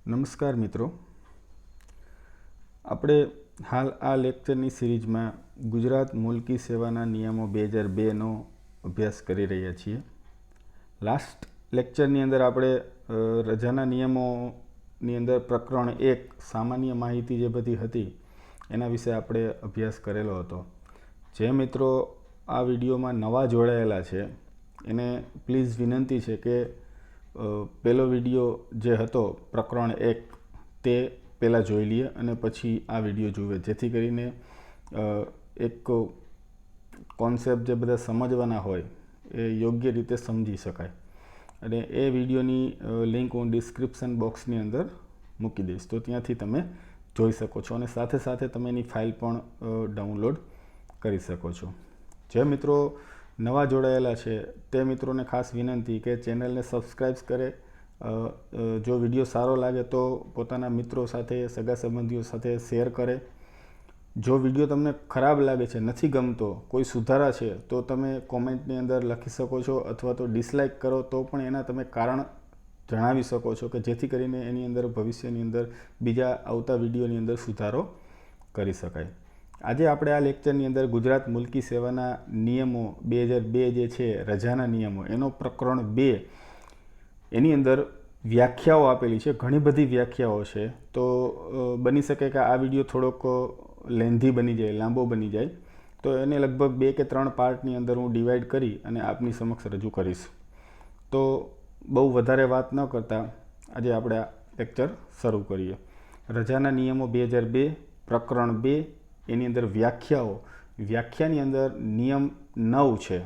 નમસ્કાર મિત્રો, આપણે હાલ આ લેક્ચરની સિરીઝમાં ગુજરાત મુલકી સેવાના નિયમો 2002નો અભ્યાસ કરી રહ્યા છીએ. લાસ્ટ લેક્ચરની અંદર આપણે રજાના નિયમોની અંદર પ્રકરણ 1 સામાન્ય માહિતી જે બધી હતી એના વિશે આપણે અભ્યાસ કરેલો હતો. જે મિત્રો આ વિડીયોમાં નવા જોડાયેલા છે એને પ્લીઝ વિનંતી છે કે પહેલો વિડીયો જે હતો પ્રકરણ 1 તે પહેલાં જોઈ લઈએ અને પછી આ વિડીયો જુએ, જેથી કરીને એક કોન્સેપ્ટ જે બધા સમજવાના હોય એ યોગ્ય રીતે સમજી શકાય. અને એ વિડીયોની લિંક હું ડિસ્ક્રિપ્શન બોક્સની અંદર મૂકી દઈશ, તો ત્યાંથી તમે જોઈ શકો છો અને સાથે સાથે તમે એની ફાઇલ પણ ડાઉનલોડ કરી શકો છો. જે મિત્રો નવા જોડાયેલા છે તે મિત્રોને ખાસ વિનંતી કે ચેનલને સબસ્ક્રાઈબ કરે. જો વિડીયો સારો લાગે તો પોતાના મિત્રો સાથે, સગા સંબંધીઓ સાથે શેર કરે. જો વિડીયો તમને ખરાબ લાગે છે, નથી ગમતો, કોઈ સુધારા છે તો તમે કોમેન્ટની અંદર લખી શકો છો, અથવા તો ડિસલાઇક કરો તો પણ એના તમે કારણ જણાવી શકો છો કે જેથી કરીને એની અંદર ભવિષ્યની અંદર બીજા આવતા વિડીયોની અંદર સુધારો કરી શકાય. આજે આપણે આ લેક્ચરની અંદર ગુજરાત મુલકી સેવાના નિયમો 2002 જે છે રજાના નિયમો, એનો પ્રકરણ 2 એની અંદર વ્યાખ્યાઓ આપેલી છે. ઘણી બધી વ્યાખ્યાઓ છે, તો બની શકે કે આ વિડીયો થોડોક લેન્ધી બની જાય, લાંબો બની જાય, તો એને લગભગ 2 કે 3 પાર્ટની અંદર હું ડિવાઈડ કરી અને આપની સમક્ષ રજૂ કરીશ. તો બહુ વધારે વાત ન કરતાં આજે આપણે આ લેક્ચર શરૂ કરીએ. રજાના નિયમો 2002 પ્રકરણ 2 એની અંદર વ્યાખ્યાની અંદર નિયમ 9 છે,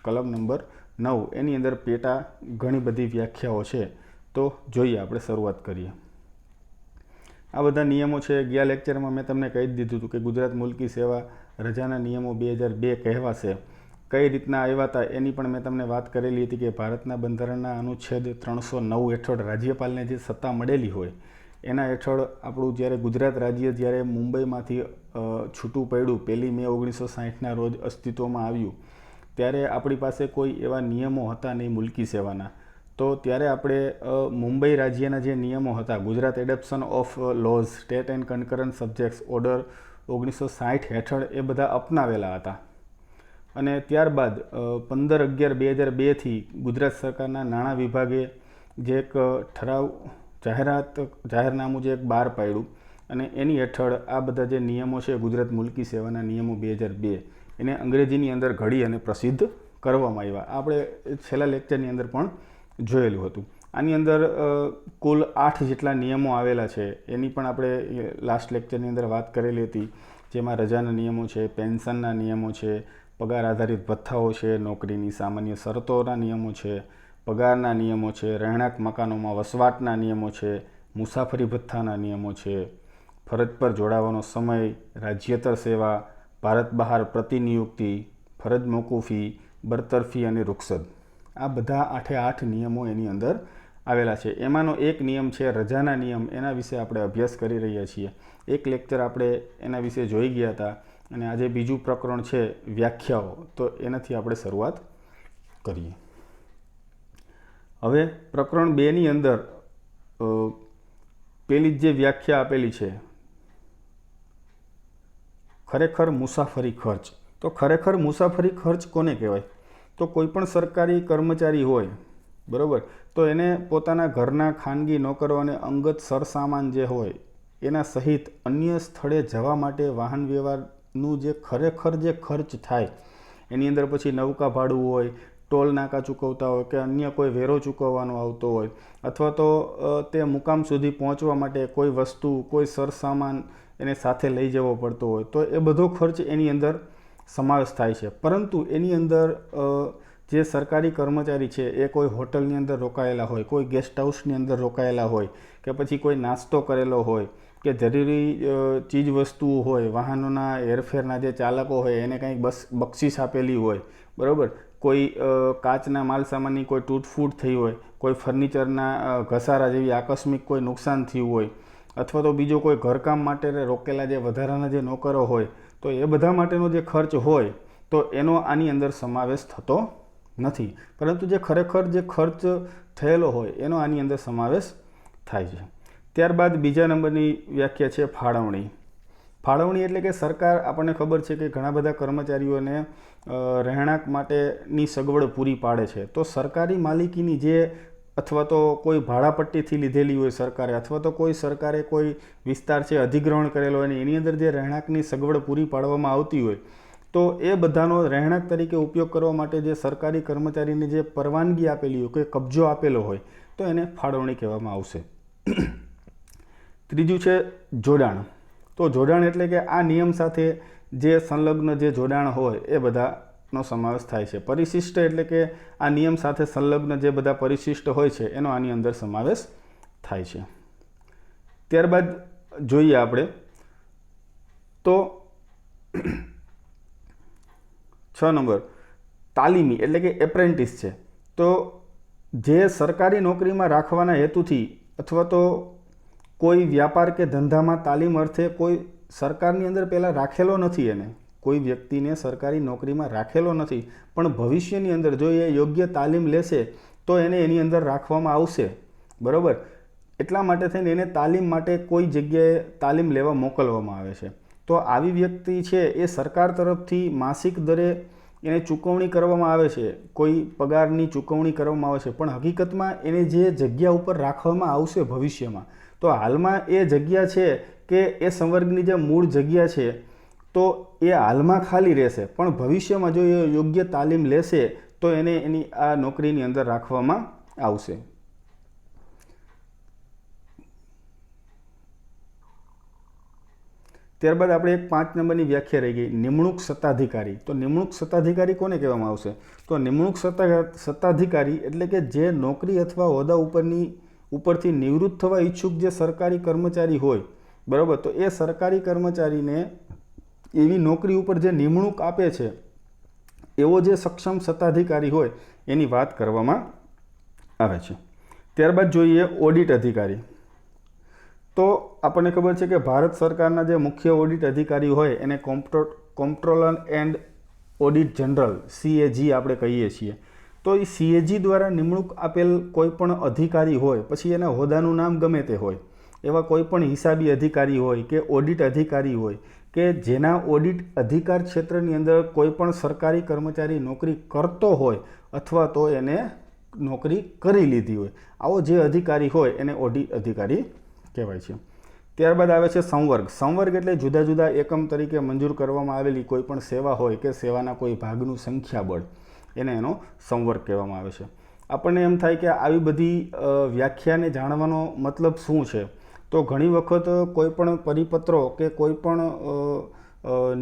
કલમ નંબર 9, એની અંદર પેટા ઘણી બધી વ્યાખ્યાઓ છે. તો જોઈએ, આપણે શરૂઆત કરીએ. આ બધા નિયમો છે. ગયા લેક્ચરમાં મેં તમને કહી દીધું હતું કે ગુજરાત મુલકી સેવા રજાના નિયમો 2002 કહેવાશે. કઈ રીતના આવ્યા હતા એની પણ મેં તમને વાત કરેલી હતી કે ભારતના બંધારણના અનુચ્છેદ 309 હેઠળ રાજ્યપાલને જે સત્તા મળેલી હોય એના હેઠળ આપણું જ્યારે ગુજરાત રાજ્ય જ્યારે મુંબઈમાંથી છૂટું પડ્યું, 1 મે 1960ના રોજ અસ્તિત્વમાં આવ્યું, ત્યારે આપણી પાસે કોઈ એવા નિયમો હતા નહીં મુલકી સેવાના. તો ત્યારે આપણે મુંબઈ રાજ્યના જે નિયમો હતા, Gujarat adaptation of laws state and concurrent subjects order 1960 હેઠળ એ બધા અપનાવેલા હતા. અને ત્યારબાદ 15/11/2002થી ગુજરાત સરકારના નાણાં વિભાગે જે એક ઠરાવ જાહેરનામું જે એક બહાર પાડ્યું અને એની હેઠળ આ બધા જે નિયમો છે ગુજરાત મુલકી સેવાના નિયમો 2002 એને અંગ્રેજીની અંદર ઘડી અને પ્રસિદ્ધ કરવામાં આવ્યા. આપણે છેલ્લા લેક્ચરની અંદર પણ જોયેલું હતું. આની અંદર કુલ 8 જેટલા નિયમો આવેલા છે. એની પણ આપણે લાસ્ટ લેક્ચરની અંદર વાત કરેલી હતી, જેમાં રજાના નિયમો છે, પેન્શનના નિયમો છે, પગાર આધારિત ભથ્થાઓ છે, નોકરીની સામાન્ય શરતોના નિયમો છે, પગારના નિયમો છે, રહેણાંક મકાનોમાં વસવાટના નિયમો છે, મુસાફરી ભથ્થાના નિયમો છે, ફરજ પર જોડાવાનો સમય, રાજ્યેતર સેવા, ભારત બહાર પ્રતિનિયુક્તિ, ફરજ મોકૂફી, બરતરફી અને રૂખસદ. આ બધા 8 નિયમો એની અંદર આવેલા છે. એમાંનો એક નિયમ છે રજાના નિયમ. એના વિશે આપણે અભ્યાસ કરી રહ્યા છીએ. એક લેક્ચર આપણે એના વિશે જોઈ ગયા હતા અને આજે બીજું પ્રકરણ છે વ્યાખ્યાઓ, તો એનાથી આપણે શરૂઆત કરીએ. હવે પ્રકરણ 2ની અંદર પેલી જે વ્યાખ્યા આપેલી છે, ખરેખર મુસાફરી ખર્ચ. તો ખરેખર મુસાફરી ખર્ચ કોને કહેવાય? તો કોઈ પણ સરકારી કર્મચારી હોય, બરાબર, તો એને પોતાના ઘરના ખાનગી નોકરો અને અંગત સરસામાન જે હોય એના સહિત અન્ય સ્થળે જવા માટે વાહન વ્યવહારનું જે ખરેખર જે ખર્ચ થાય, એની અંદર પછી નૌકા ભાડું હોય, ટોલ નાકા ચૂકવતા હોય કે અન્ય કોઈ વેરો ચૂકવવાનો આવતો હોય, અથવા તો તે મુકામ સુધી પહોંચવા માટે કોઈ વસ્તુ, કોઈ સરસામાન એને સાથે લઈ જવો પડતો હોય, તો એ બધો ખર્ચ એની અંદર સમાવેશ થાય છે. પરંતુ એની અંદર જે સરકારી કર્મચારી છે એ કોઈ હોટલની અંદર રોકાયેલા હોય, કોઈ ગેસ્ટ હાઉસની અંદર રોકાયેલા હોય, કે પછી કોઈ નાસ્તો કરેલો હોય, કે જરૂરી ચીજ વસ્તુઓ હોય, વાહનોના હેરફેરના જે ચાલકો હોય એને કંઈક બક્ષિસ આપેલી હોય, બરાબર, કોઈ કાચના માલ સામાનની કોઈ તૂટફૂટ થઈ હોય, કોઈ ફર્નિચરના ઘસારા જેવી આકસ્મિક કોઈ નુકસાન થયું હોય, અથવા તો બીજો કોઈ ઘરકામ માટે રોકેલા જે વધારાના જે નોકરો હોય, તો એ બધા માટેનો જે ખર્ચ હોય તો એનો આની અંદર સમાવેશ થતો નથી. પરંતુ જે ખરેખર જે ખર્ચ થયેલો હોય એનો આની અંદર સમાવેશ થાય છે. ત્યારબાદ બીજા નંબરની વ્યાખ્યા છે ફાળવણી. ફાળવણી એટલે કે સરકાર, આપણને ખબર છે કે ઘણા બધા કર્મચારીઓને રહેણાંક માટેની સગવડ પૂરી પાડે છે. તો સરકારી માલિકીની જે અથવા તો કોઈ ભાડાપટ્ટીથી લીધેલી હોય સરકારે, અથવા તો કોઈ સરકારે કોઈ વિસ્તાર છે અધિગ્રહણ કરેલો હોય અને એની અંદર જે રહેણાંકની સગવડ પૂરી પાડવામાં આવતી હોય, તો એ બધાનો રહેણાંક તરીકે ઉપયોગ કરવા માટે જે સરકારી કર્મચારીને જે પરવાનગી આપેલી હોય, કોઈ કબજો આપેલો હોય, તો એને ફાળવણી કહેવામાં આવશે. ત્રીજું છે જોડાણ. તો જોડાણ એટલે કે આ નિયમ સાથે જે સંલગ્ન જે જોડાણ હોય એ બધાનો સમાવેશ થાય છે. પરિશિષ્ટ એટલે કે આ નિયમ સાથે સંલગ્ન જે બધા પરિશિષ્ટ હોય છે એનો આની અંદર સમાવેશ થાય છે. ત્યારબાદ જોઈએ આપણે તો 6 નંબર તાલીમી એટલે કે એપ્રેન્ટિસ છે. તો જે સરકારી નોકરીમાં રાખવાના હેતુથી અથવા તો કોઈ વ્યાપાર કે ધંધામાં તાલીમ અર્થે કોઈ સરકારની અંદર પહેલાં રાખેલો નથી, એને કોઈ વ્યક્તિને સરકારી નોકરીમાં રાખેલો નથી, પણ ભવિષ્યની અંદર જો એ યોગ્ય તાલીમ લેશે તો એને એની અંદર રાખવામાં આવશે, બરાબર. એટલા માટે થઈને એને તાલીમ માટે કોઈ જગ્યાએ તાલીમ લેવા મોકલવામાં આવે છે. તો આવી વ્યક્તિ છે એ સરકાર તરફથી માસિક દરે એને ચૂકવણી કરવામાં આવે છે, કોઈ પગારની ચૂકવણી કરવામાં આવે છે, પણ હકીકતમાં એને જે જગ્યા ઉપર રાખવામાં આવશે ભવિષ્યમાં, તો હાલમાં એ જગ્યા છે કે એ સંવર્ગની જે મૂળ જગ્યા છે તો એ હાલમાં ખાલી રહેશે, પણ ભવિષ્યમાં જો એ યોગ્ય તાલીમ લેશે તો એને એની આ નોકરીની અંદર રાખવામાં આવશે. ત્યારબાદ આપણે એક 5 નંબરની વ્યાખ્યા રહી ગઈ, નિમણૂક સત્તાધિકારી. તો નિમણૂક સત્તાધિકારી કોને કહેવામાં આવશે? તો નિમણૂક સત્તાધિકારી એટલે કે જે નોકરી અથવા હોદ્દા ઉપરથી નિવૃત્ત થવા ઈચ્છુક જે સરકારી કર્મચારી હોય, બરાબર, તો એ સરકારી કર્મચારીને એવી નોકરી ઉપર જે નિમણૂક આપે છે એવો જે સક્ષમ સત્તાધિકારી હોય એની વાત કરવામાં આવે છે. ત્યારબાદ જોઈએ ઓડિટ અધિકારી. તો આપણને ખબર છે કે ભારત સરકારના જે મુખ્ય ઓડિટ અધિકારી હોય એને કોમ્પ્ટ્રોલર એન્ડ ઓડિટ જનરલ CAG આપણે કહીએ છીએ. તો એ CAG દ્વારા નિમણૂક આપેલ કોઈ પણ અધિકારી હોય, પછી એના હોદ્દાનું નામ ગમે તે હોય, એવા કોઈ પણ હિસાબી અધિકારી હોય કે ઓડિટ અધિકારી હોય કે જેના ઓડિટ અધિકાર ક્ષેત્રની અંદર કોઈ પણ સરકારી કર્મચારી નોકરી કરતો હોય અથવા તો એને નોકરી કરી લીધી હોય, આવો જે અધિકારી હોય એને ઓડિટ અધિકારી કહેવાય છે. ત્યારબાદ આવે છે સંવર્ગ. સંવર્ગ એટલે જુદા જુદા એકમ તરીકે મંજૂર કરવામાં આવેલી કોઈ પણ સેવા હોય કે સેવાના કોઈ ભાગનું સંખ્યાબળ, એને એનો સંવર્ગ કહેવામાં આવે છે. આપણને એમ થાય કે આવી બધી વ્યાખ્યાને જાણવાનો મતલબ શું છે? તો ઘણી વખત કોઈ પણ પરિપત્રો કે કોઈ પણ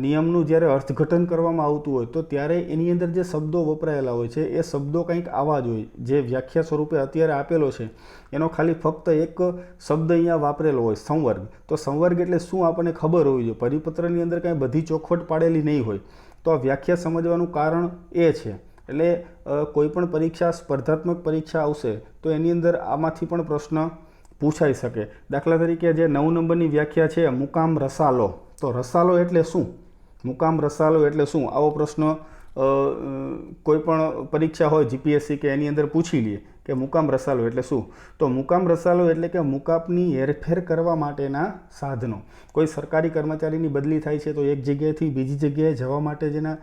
નિયમનું જ્યારે અર્થઘટન કરવામાં આવતું હોય તો ત્યારે એની અંદર જે શબ્દો વપરાયેલા હોય છે એ શબ્દો કંઈક આવા જ હોય. જે વ્યાખ્યા સ્વરૂપે અત્યારે આપેલો છે એનો ખાલી ફક્ત એક શબ્દ અહીંયા વાપરેલો હોય, સંવર્ગ. તો સંવર્ગ એટલે શું આપણને ખબર હોવી જોઈએ. પરિપત્રની અંદર કાંઈ બધી ચોખવટ પાડેલી નહીં હોય. તો આ વ્યાખ્યા સમજવાનું કારણ એ છે. એટલે કોઈ પણ પરીક્ષા, સ્પર્ધાત્મક પરીક્ષા આવશે તો એની અંદર આમાંથી પણ પ્રશ્ન પૂછાઈ શકે. દાખલા તરીકે જે 9 નંબરની વ્યાખ્યા છે મુકામ રસાલો. તો રસાલો એટલે શું? મુકામ રસાલો એટલે શું? આવો પ્રશ્ન કોઈ પણ પરીક્ષા હોય GPSC કે એની અંદર પૂછી લઈએ કે મુકામ રસાલો એટલે શું. તો મુકામ રસાલો એટલે કે મુકામની હેરફેર કરવા માટેના સાધનો. કોઈ સરકારી કર્મચારીની બદલી થાય છે તો એક જગ્યાએથી બીજી જગ્યાએ જવા માટે જેના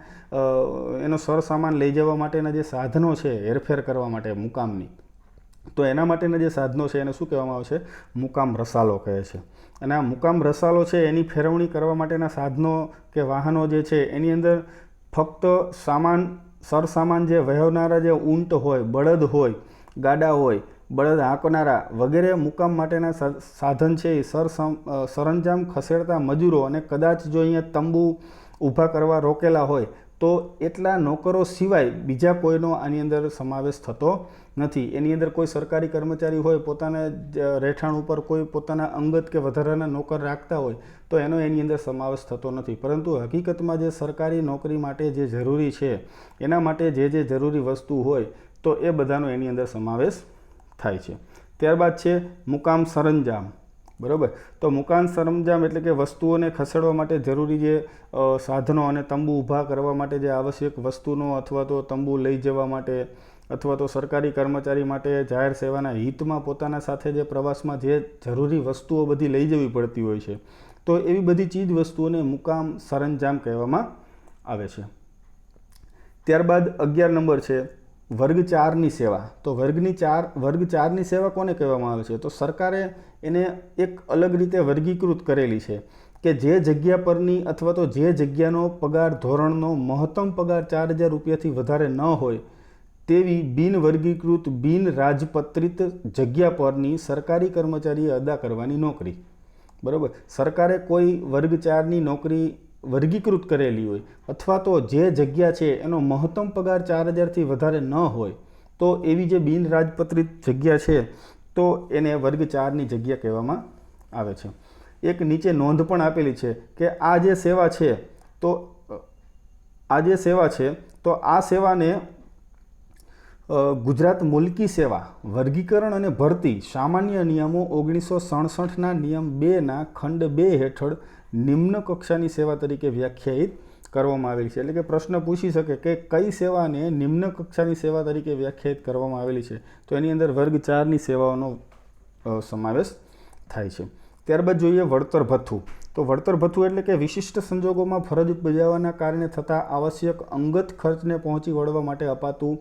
એનો સરસામાન લઈ જવા માટેના જે સાધનો છે હેરફેર કરવા માટે મુકામની, તો એના માટેના જે સાધનો છે એને શું કહેવામાં આવે છે? મુકામ રસાલો કહે છે. અને આ મુકામ રસાલો છે એની ફેરવણી કરવા માટેના સાધનો કે વાહનો જે છે એની અંદર ફક્ત સરસામાન જે વહેવનારા જે ઊંટ હોય, બળદ હોય, ગાડા હોય, બળદ હાંકનારા વગેરે મુકામ માટેના સાધન છે એ સરંજામ ખસેડતા મજૂરો, અને કદાચ જો અહીંયા તંબુ ઊભા કરવા રોકેલા હોય તો એટલા નોકરો સિવાય બીજા કોઈનો આની અંદર સમાવેશ થતો નથી. એની અંદર કોઈ સરકારી કર્મચારી હોય, પોતાના રહેઠાણ ઉપર કોઈ પોતાના અંગત કે વધારાના નોકર રાખતા હોય તો એનો એની અંદર સમાવેશ થતો નથી. પરંતુ હકીકતમાં જે સરકારી નોકરી માટે જે જરૂરી છે એના માટે જે જરૂરી વસ્તુ હોય તો એ બધાનો એની અંદર સમાવેશ થાય છે. ત્યારબાદ છે મુકામ સરંજામ. બરાબર. તો મુકામ સરંજામ એટલે કે વસ્તુઓને ખસેડવા માટે જરૂરી જે સાધનો અને તંબુ ઊભા કરવા માટે જે આવશ્યક વસ્તુનો અથવા તો તંબુ લઈ જવા માટે અથવા તો સરકારી કર્મચારી માટે જાહેર સેવાના હિતમાં પોતાના સાથે જે પ્રવાસમાં જે જરૂરી વસ્તુઓ બધી લઈ જવી પડતી હોય છે, તો એવી બધી ચીજ વસ્તુઓને મુકામ સરંજામ કહેવામાં આવે છે. ત્યારબાદ 11 નંબર છે વર્ગ 4ની સેવા. તો વર્ગ 4ની સેવા કોને કહેવામાં આવે છે? તો સરકારે એને એક અલગ રીતે વર્ગીકૃત કરેલી છે કે જે જગ્યા પરની અથવા તો જે જગ્યાનો પગાર ધોરણનો મહત્તમ પગાર 4,000 રૂપિયાથી વધારે ન હોય તેવી બિનવર્ગીકૃત બિન રાજપત્રિત જગ્યા પરની સરકારી કર્મચારીએ અદા કરવાની નોકરી. બરાબર. સરકારે કોઈ વર્ગ 4ની નોકરી વર્ગીકૃત કરેલી હોય અથવા તો જે જગ્યા છે એનો મહત્તમ પગાર 4,000થી વધારે ન હોય તો એવી જે બિન રાજપત્રિત જગ્યા છે તો એને વર્ગ 4ની જગ્યા કહેવામાં આવે છે. એક નીચે નોંધ પણ આપેલી છે કે આ જે સેવા છે તો આ સેવાને ગુજરાત મુલકી સેવા વર્ગીકરણ અને ભરતી સામાન્ય નિયમો 1967ના નિયમ 2ના ખંડ 2 હેઠળ નિમ્ન કક્ષાની સેવા તરીકે વ્યાખ્યાયિત કરવામાં આવેલી છે. એટલે કે પ્રશ્ન પૂછી શકે કે કઈ સેવાને નિમ્ન કક્ષાની સેવા તરીકે વ્યાખ્યાયિત કરવામાં આવેલી છે, તો એની અંદર વર્ગ 4ની સેવાઓનો સમાવેશ થાય છે. ત્યારબાદ જોઈએ વળતર ભથ્થું. તો વળતર ભથ્થું એટલે કે વિશિષ્ટ સંજોગોમાં ફરજ બજાવવાના કારણે થતા આવશ્યક અંગત ખર્ચને પહોંચી વળવા માટે અપાતું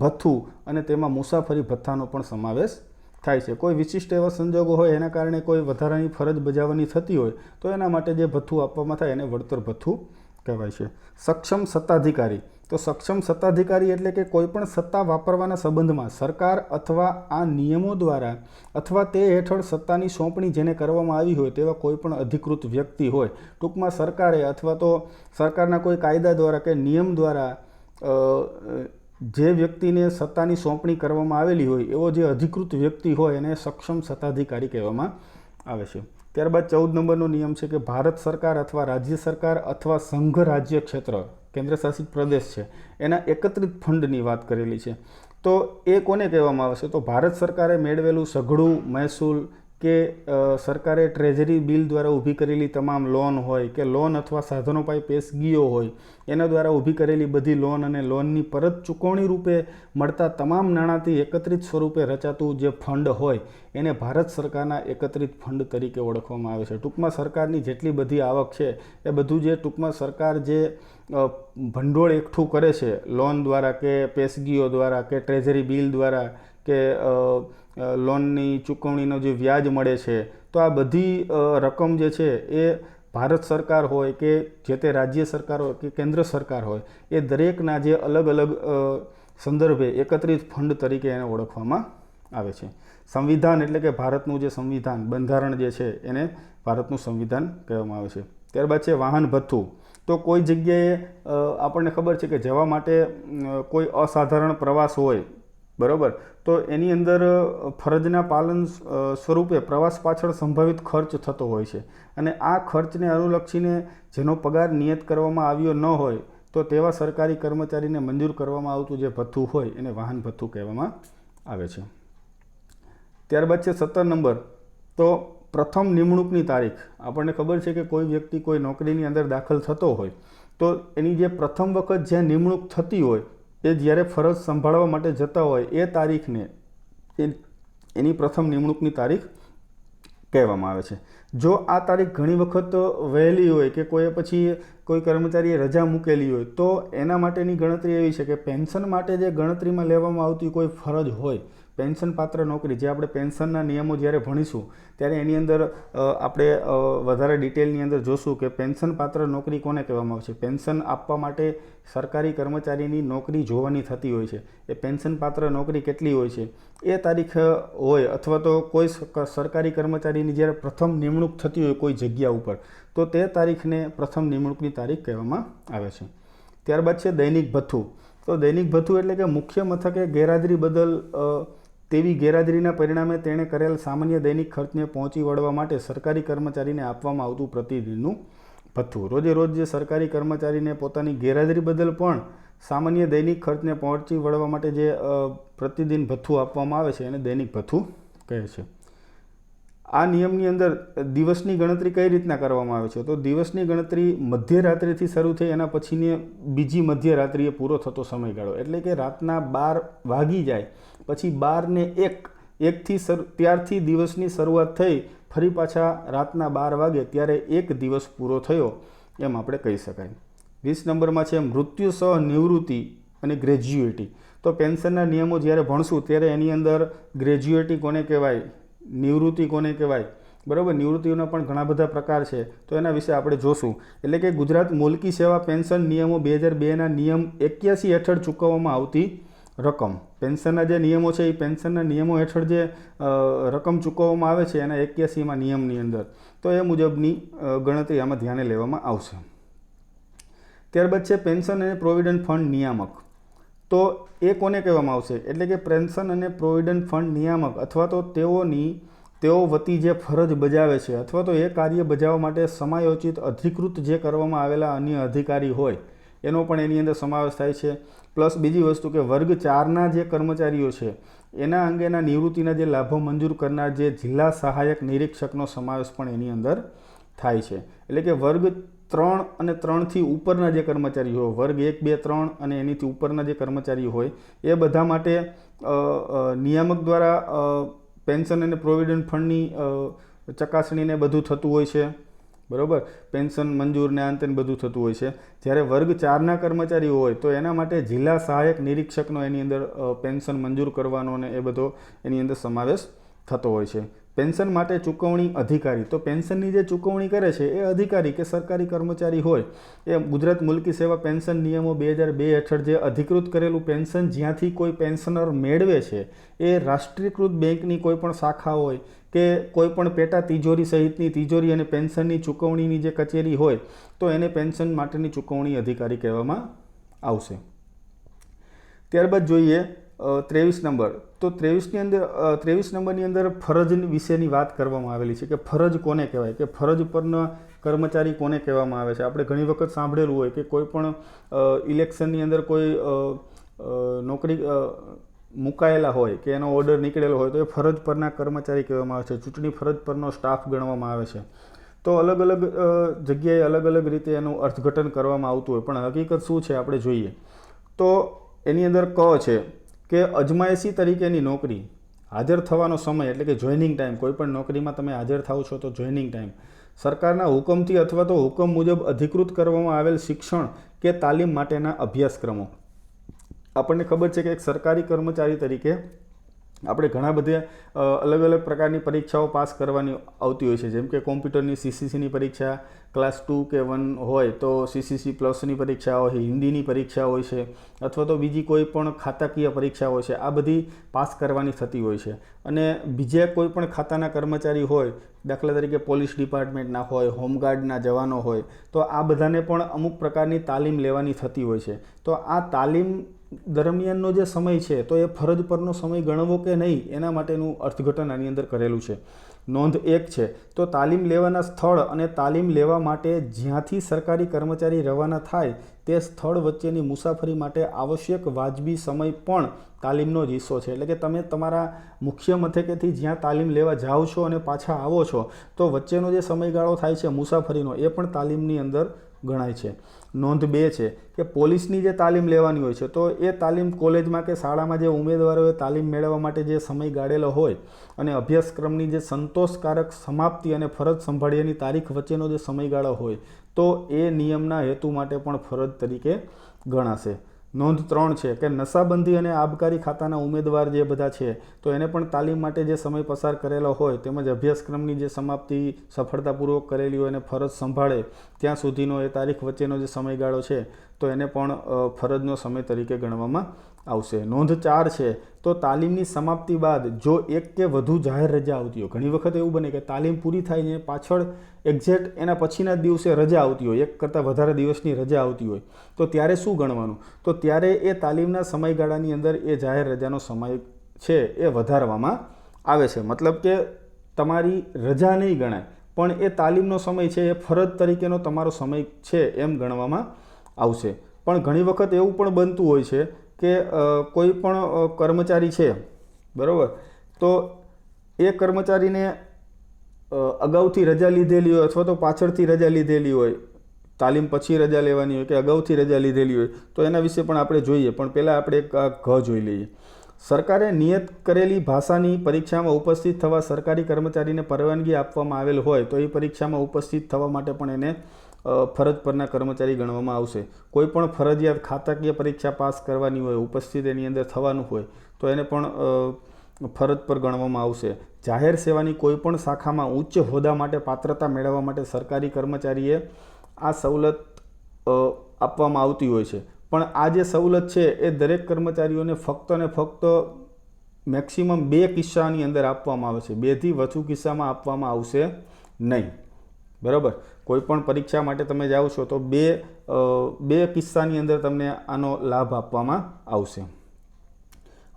ભથ્થું અને તેમાં મુસાફરી ભથ્થાનો પણ સમાવેશ થાય છે. કોઈ વિશિષ્ટ એવા સંજોગો હોય એના કારણે કોઈ વધારાની ફરજ બજાવવાની થતી હોય તો એના માટે જે ભથ્થું આપવામાં થાય એને વળતર ભથ્થું કહેવાય છે. સક્ષમ સત્તાધિકારી. તો સક્ષમ સત્તાધિકારી એટલે કે કોઈ પણ સત્તા વાપરવાના સંબંધમાં સરકાર અથવા આ નિયમો દ્વારા અથવા તે હેઠળ સત્તાની સોંપણી જેને કરવામાં આવી હોય તેવા કોઈ પણ અધિકૃત વ્યક્તિ હોય. ટૂંકમાં સરકારે અથવા તો સરકારના કોઈ કાયદા દ્વારા કે નિયમ દ્વારા જે વ્યક્તિને સત્તાની સોંપણી કરવામાં આવેલી હોય એવો જે અધિકૃત વ્યક્તિ હોય એને સક્ષમ સત્તાધિકારી કહેવામાં આવે છે. ત્યારબાદ 14 નંબરનો નિયમ છે કે ભારત સરકાર અથવા રાજ્ય સરકાર અથવા સંઘ રાજ્ય ક્ષેત્ર કેન્દ્ર શાસિત પ્રદેશ છે એના એકત્રિત ફંડની વાત કરેલી છે. તો એ કોને કહેવામાં આવે છે? તો ભારત સરકારે મેળવેલું સઘળું મહેસૂલ કે સરકારે ટ્રેઝરી બિલ દ્વારા ઊભી કરેલી તમામ લોન હોય કે લોન અથવા સાધનો પાઈ પેશગીઓ હોય એના દ્વારા ઊભી કરેલી બધી લોન અને લોનની પરત ચૂકવણી રૂપે મળતા તમામ નાણાંથી એકત્રિત સ્વરૂપે રચાતું જે ફંડ હોય એને ભારત સરકારના એકત્રિત ફંડ તરીકે ઓળખવામાં આવે છે. ટૂંકમાં સરકારની જેટલી બધી આવક છે એ બધું જે ટૂંકમાં સરકાર જે ભંડોળ એકઠું કરે છે લોન દ્વારા કે પેશગીઓ દ્વારા કે ટ્રેઝરી બિલ દ્વારા કે લોનની ચૂકવણીનો જે વ્યાજ મળે છે તો આ બધી રકમ જે છે એ ભારત સરકાર હોય કે જે તે રાજ્ય સરકાર હોય કે કેન્દ્ર સરકાર હોય એ દરેકના જે અલગ અલગ સંદર્ભે એકત્રિત ફંડ તરીકે એને ઓળખવામાં આવે છે. સંવિધાન એટલે કે ભારતનું જે સંવિધાન બંધારણ જે છે એને ભારતનું સંવિધાન કહેવામાં આવે છે. ત્યારબાદ છે વાહન ભથ્થું. તો કોઈ જગ્યાએ આપણને ખબર છે કે જવા માટે કોઈ અસાધારણ પ્રવાસ હોય બરાબર, તો એની અંદર ફરજના પાલન સ્વરૂપે પ્રવાસ પાછળ સંભવિત ખર્ચ થતો હોય છે અને આ ખર્ચને અનુલક્ષીને જેનો પગાર નિયત કરવામાં આવ્યો ન હોય તો તેવા સરકારી કર્મચારીને મંજૂર કરવામાં આવતું જે ભથ્થું હોય એને વાહન ભથ્થું કહેવામાં આવે છે. ત્યારબાદ છે 17 નંબર. તો પ્રથમ નિમણૂકની તારીખ. આપણને ખબર છે કે કોઈ વ્યક્તિ કોઈ નોકરીની અંદર દાખલ થતો હોય તો એની જે પ્રથમ વખત જ્યાં નિમણૂક થતી હોય એ જ્યારે ફરજ સંભાળવા માટે જતા હોય એ તારીખને એની પ્રથમ નિમણૂકની તારીખ કહેવામાં આવે છે. જો આ તારીખ ઘણી વખત વહેલી હોય કે કોઈ પછી કોઈ કર્મચારીએ રજા મૂકેલી હોય તો એના માટેની ગણતરી એવી છે કે પેન્શન માટે જે ગણતરીમાં લેવામાં આવતી કોઈ ફરજ હોય પેન્શન પાત્ર નોકરી, જે આપણે પેન્શનના નિયમો જ્યારે ભણીશું ત્યારે એની અંદર આપણે વધારે ડિટેલની અંદર જોશું કે પેન્શન પાત્ર નોકરી કોને કહેવામાં આવે છે. પેન્શન આપવા માટે સરકારી કર્મચારીની નોકરી જોવાની થતી હોય છે. એ પેન્શન પાત્ર નોકરી કેટલી હોય છે એ તારીખ હોય અથવા તો કોઈ સરકારી કર્મચારીની જ્યારે પ્રથમ નિમણૂક થતી હોય કોઈ જગ્યા ઉપર તો તે તારીખને પ્રથમ નિમણૂકની તારીખ કહેવામાં આવે છે. ત્યારબાદ છે દૈનિક ભથ્થું. તો દૈનિક ભથ્થું એટલે કે મુખ્ય મથકે ગેરહાજરી બદલ તેવી ગેરહાજરીના પરિણામે તેણે કરેલ સામાન્ય દૈનિક ખર્ચને પહોંચી વળવા માટે સરકારી કર્મચારીને આપવામાં આવતું પ્રતિદિનનું ભથ્થું. રોજે રોજ જે સરકારી કર્મચારીને પોતાની ગેરહાજરી બદલ પણ સામાન્ય દૈનિક ખર્ચને પહોંચી વળવા માટે જે પ્રતિદિન ભથ્થું આપવામાં આવે છે એને દૈનિક ભથ્થું કહે છે. આ નિયમની અંદર દિવસની ગણતરી કઈ રીતના કરવામાં આવે છે? તો દિવસની ગણતરી મધ્યરાત્રિથી શરૂ થઈ એના પછીની બીજી મધ્યરાત્રિએ પૂરો થતો સમયગાળો, એટલે કે રાતના 12 વાગી જાય પછી 12 ને 1 ત્યારથી દિવસની શરૂઆત થઈ ફરી પાછા રાતના 12 વાગે ત્યારે એક દિવસ પૂરો થયો એમ આપણે કહી શકાય. 20 નંબરમાં છે મૃત્યુ સહ નિવૃત્તિ અને ગ્રેજ્યુએટી. તો પેન્શનના નિયમો જ્યારે ભણશું ત્યારે એની અંદર ગ્રેજ્યુએટી કોને કહેવાય, નિવૃત્તિ કોને કહેવાય, બરાબર. નિવૃત્તિઓના પણ ઘણા બધા પ્રકાર છે, તો એના વિશે આપણે જોશું. એટલે કે ગુજરાત મુલકી સેવા પેન્શન નિયમો 2002ના નિયમ 81 હેઠળ ચૂકવવામાં આવતી રકમ, પેન્શનના જે નિયમો છે એ પેન્શનના નિયમો હેઠળ જે રકમ ચૂકવવામાં આવે છે એના 81માં નિયમની અંદર, તો એ મુજબની ગણતરી આમાં ધ્યાને લેવામાં આવશે. ત્યારબાદ છે પેન્શન અને પ્રોવિડન્ટ ફંડ નિયામક. તો એ કોને કહેવામાં આવશે? એટલે કે પેન્શન અને પ્રોવિડન્ટ ફંડ નિયામક અથવા તો તેઓ વતી જે ફરજ બજાવે છે અથવા તો એ કાર્ય બજાવવા માટે સમાયોજિત અધિકૃત જે કરવામાં આવેલા અન્ય અધિકારી હોય એનો પણ એની અંદર સમાવેશ થાય છે. પ્લસ બીજી વસ્તુ કે વર્ગ 4ના જે કર્મચારીઓ છે એના અંગેના નિવૃત્તિના જે લાભો મંજૂર કરનાર જે જિલ્લા સહાયક નિરીક્ષકનો સમાવેશ પણ એની અંદર થાય છે. એટલે કે વર્ગ 3 અને 3થી ઉપરના જે કર્મચારીઓ હોય, વર્ગ 1, 2, 3 અને એનીથી ઉપરના જે કર્મચારીઓ હોય એ બધા માટે નિયામક દ્વારા પેન્શન અને પ્રોવિડન્ટ ફંડની ચકાસણીને બધું થતું હોય છે, બરાબર. પેન્શન મંજૂર ને અંતે બધું થતું હોય છે. જ્યારે વર્ગ 4ના કર્મચારીઓ હોય તો એના માટે જિલ્લા સહાયક નિરીક્ષકનો એની અંદર પેન્શન મંજૂર કરવાનો અને એ બધો એની અંદર સમાવેશ થતો હોય છે. પેન્શન માટે ચૂકવણી અધિકારી. તો પેન્શનની જે ચૂકવણી કરે છે એ અધિકારી કે સરકારી કર્મચારી હોય એ ગુજરાત મુલકી સેવા પેન્શન નિયમો 2002 હેઠળ જે અધિકૃત કરેલું પેન્શન જ્યાંથી કોઈ પેન્શનર મેળવે છે એ રાષ્ટ્રીયકૃત બેંકની કોઈ પણ શાખા હોય કે કોઈ પણ પેટા તિજોરી સહિતની તિજોરી અને પેન્શનની ચૂકવણીની જે કચેરી હોય તો એને પેન્શન માટેની ચૂકવણી અધિકારી કહેવામાં આવશે. ત્યારબાદ જોઈએ 23 નંબર. તો 23 નંબરની અંદર ફરજ વિશેની વાત કરવામાં આવેલી છે કે ફરજ કોને કહેવાય, કે ફરજ પરના કર્મચારી કોને કહેવામાં આવે છે. આપણે ઘણી વખત સાંભળેલું હોય કે કોઈ પણ ઇલેક્શનની અંદર કોઈ નોકરી મુકાયેલા હોય કે એનો ઓર્ડર નીકળેલો હોય તો એ ફરજ પરના કર્મચારી કહેવામાં આવે છે, ચૂંટણી ફરજ પરનો સ્ટાફ ગણવામાં આવે છે. તો અલગ અલગ જગ્યાએ અલગ અલગ રીતે એનું અર્થઘટન કરવામાં આવતું હોય, પણ હકીકત શું છે આપણે જોઈએ. તો એની અંદર ક છે કે અજમાયશી તરીકેની નોકરી, હાજર થવાનો સમય એટલે કે જોઈનિંગ ટાઈમ, કોઈ પણ નોકરીમાં તમે હાજર થાવ છો તો જોઈનિંગ ટાઈમ, સરકારના હુકમથી અથવા તો હુકમ મુજબ અધિકૃત કરવામાં આવેલ શિક્ષણ કે તાલીમ માટેના અભ્યાસક્રમો. આપણને ખબર છે કે એક સરકારી કર્મચારી તરીકે આપણે ઘણા બધા અલગ અલગ પ્રકારની પરીક્ષાઓ પાસ કરવાની આવતી હોય છે, જેમ કે કોમ્પ્યુટરની CCCની પરીક્ષા, ક્લાસ 2 કે 1 હોય તો CCC પ્લસની પરીક્ષા હોય, હિન્દીની પરીક્ષા હોય છે અથવા તો બીજી કોઈ પણ ખાતાકીય પરીક્ષા હોય છે. આ બધી પાસ કરવાની થતી હોય છે. અને બીજા કોઈ પણ ખાતાના કર્મચારી હોય, દાખલા તરીકે પોલીસ ડિપાર્ટમેન્ટના હોય, હોમગાર્ડના જવાનો હોય, તો આ બધાને પણ અમુક પ્રકારની તાલીમ લેવાની થતી હોય છે. તો આ તાલીમ દરમિયાનનો જે સમય છે તો એ ફરજ પરનો સમય ગણવો કે નહીં એના માટેનું અર્થઘટન આની અંદર કરેલું છે. નોંધ 1 છે તો તાલીમ લેવાના સ્થળ અને તાલીમ લેવા માટે જ્યાંથી સરકારી કર્મચારી રવાના થાય તે સ્થળ વચ્ચેની મુસાફરી માટે આવશ્યક વાજબી સમય પણ તાલીમનો જ હિસ્સો છે. એટલે કે તમે તમારા મુખ્ય મથકેથી જ્યાં તાલીમ લેવા જાઓ છો અને પાછા આવો છો તો વચ્ચેનો જે સમયગાળો થાય છે મુસાફરીનો એ પણ તાલીમની અંદર ગણાય છે. નોંધ 2 છે કે પોલીસની જે તાલીમ લેવાની હોય છે તો એ તાલીમ કોલેજમાં કે શાળામાં જે ઉમેદવારોએ તાલીમ મેળવવા માટે જે સમય ગાળેલો હોય અને અભ્યાસક્રમની જે સંતોષકારક સમાપ્તિ અને ફરજ સંભાળ્યાની તારીખ વચ્ચેનો જે સમયગાળો હોય તો એ નિયમના હેતુ માટે પણ ફરજ તરીકે ગણાશે. નોંધ 3 છે કે નશાબંધી અને આબકારી ખાતાના ઉમેદવાર જે બધા છે તો એને પણ તાલીમ માટે જે સમય પસાર કરેલો હોય તેમજ અભ્યાસક્રમની જે સમાપ્તિ સફળતાપૂર્વક કરેલી હોય અને ફરજ સંભાળે ત્યાં સુધીનો એ તારીખ વચ્ચેનો જે સમયગાળો છે તો એને પણ ફરજનો સમય તરીકે ગણવામાં આવશે. નોંધ 4 છે તો તાલીમની સમાપ્તિ બાદ જો એક કે વધુ જાહેર રજા આવતી હોય, ઘણી વખત એવું બને કે તાલીમ પૂરી થાય ને પાછળ એક્ઝેક્ટ એના પછીના દિવસે રજા આવતી હોય, એક કરતાં વધારે દિવસની રજા આવતી હોય, તો ત્યારે શું ગણવાનું? તો ત્યારે એ તાલીમના સમયગાળાની અંદર એ જાહેર રજાનો સમય છે એ વધારવામાં આવે છે. મતલબ કે તમારી રજા નહીં ગણાય પણ એ તાલીમનો સમય છે એ ફરજ તરીકેનો તમારો સમય છે એમ ગણવામાં આવશે. પણ ઘણી વખત એવું પણ બનતું હોય છે કે કોઈ પણ કર્મચારી છે, બરાબર, તો એ કર્મચારીને અગાઉથી રજા લીધેલી હોય અથવા તો પાછળથી રજા લીધેલી હોય, તાલીમ પછી રજા લેવાની હોય કે અગાઉથી રજા લીધેલી હોય, તો એના વિશે પણ આપણે જોઈએ. પણ પહેલાં આપણે એક ઘ જોઈ લઈએ. સરકારે નિયત કરેલી ભાષાની પરીક્ષામાં ઉપસ્થિત થવા સરકારી કર્મચારીને પરવાનગી આપવામાં આવેલ હોય તો એ પરીક્ષામાં ઉપસ્થિત થવા માટે પણ એને ફરજ પરના કર્મચારી ગણવામાં આવશે. કોઈ પણ ફરજિયાત ખાતાકીય પરીક્ષા પાસ કરવાની હોય, ઉપસ્થિત એની અંદર થવાનું હોય તો એને પણ ફરજ પર ગણવામાં આવશે. જાહેર સેવાની કોઈ પણ શાખામાં ઉચ્ચ હોદ્દા માટે પાત્રતા મેળવવા માટે સરકારી કર્મચારીએ આ સવલત આપવામાં આવતી હોય છે. પણ આ જે સવલત છે એ દરેક કર્મચારીઓને ફક્ત ને ફક્ત મેક્સિમમ 2 કિસ્સાની અંદર આપવામાં આવે છે. 2થી વધુ કિસ્સામાં આપવામાં આવશે નહીં. બરાબર. કોઈ પણ પરીક્ષા માટે તમે જાઓ છો તો બે કિસ્સાની અંદર તમને આનો લાભ આપવામાં આવશે.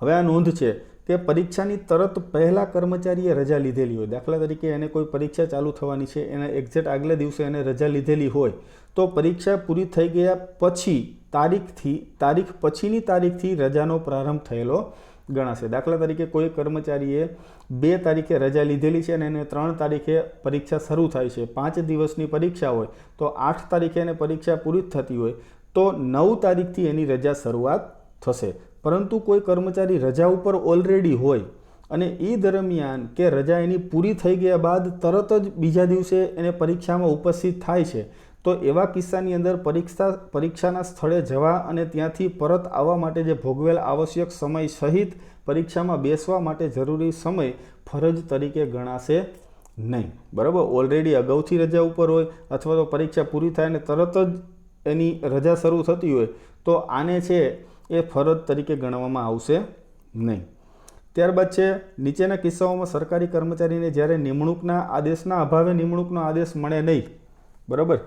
હવે આ નોંધ છે કે પરીક્ષાની તરત પહેલાં કર્મચારીએ રજા લીધેલી હોય, દાખલા તરીકે એને કોઈ પરીક્ષા ચાલુ થવાની છે, એના એક્ઝેક્ટ આગલા દિવસે એને રજા લીધેલી હોય તો પરીક્ષા પૂરી થઈ ગયા પછી તારીખ પછીની તારીખથી રજાનો પ્રારંભ થયેલો ગણાશે. દાખલા તરીકે કોઈ કર્મચારીએ 2 તારીખે રજા લીધેલી છે અને એને 3 તારીખે પરીક્ષા શરૂ થાય છે. 5 દિવસની પરીક્ષા હોય તો 8 તારીખે એને પરીક્ષા પૂરી થતી હોય તો 9 તારીખથી એની રજા શરૂઆત થશે. પરંતુ કોઈ કર્મચારી રજા ઉપર ઓલરેડી હોય અને એ દરમિયાન કે રજા એની પૂરી થઈ ગયા બાદ તરત જ બીજા દિવસે એને પરીક્ષામાં ઉપસ્થિત થાય છે તો એવા કિસ્સાની અંદર પરીક્ષાના સ્થળે જવા અને ત્યાંથી પરત આવવા માટે જે ભોગવેલ આવશ્યક સમય સહિત પરીક્ષામાં બેસવા માટે જરૂરી સમય ફરજ તરીકે ગણાશે નહીં. બરાબર. ઓલરેડી અગાઉથી રજા ઉપર હોય અથવા તો પરીક્ષા પૂરી થાય અને તરત જ એની રજા શરૂ થતી હોય તો આને છે એ ફરજ તરીકે ગણવામાં આવશે નહીં. ત્યારબાદ છે નીચેના કિસ્સાઓમાં સરકારી કર્મચારીને જ્યારે નિમણૂકના આદેશના અભાવે નિમણૂકનો આદેશ મળે નહીં. બરાબર.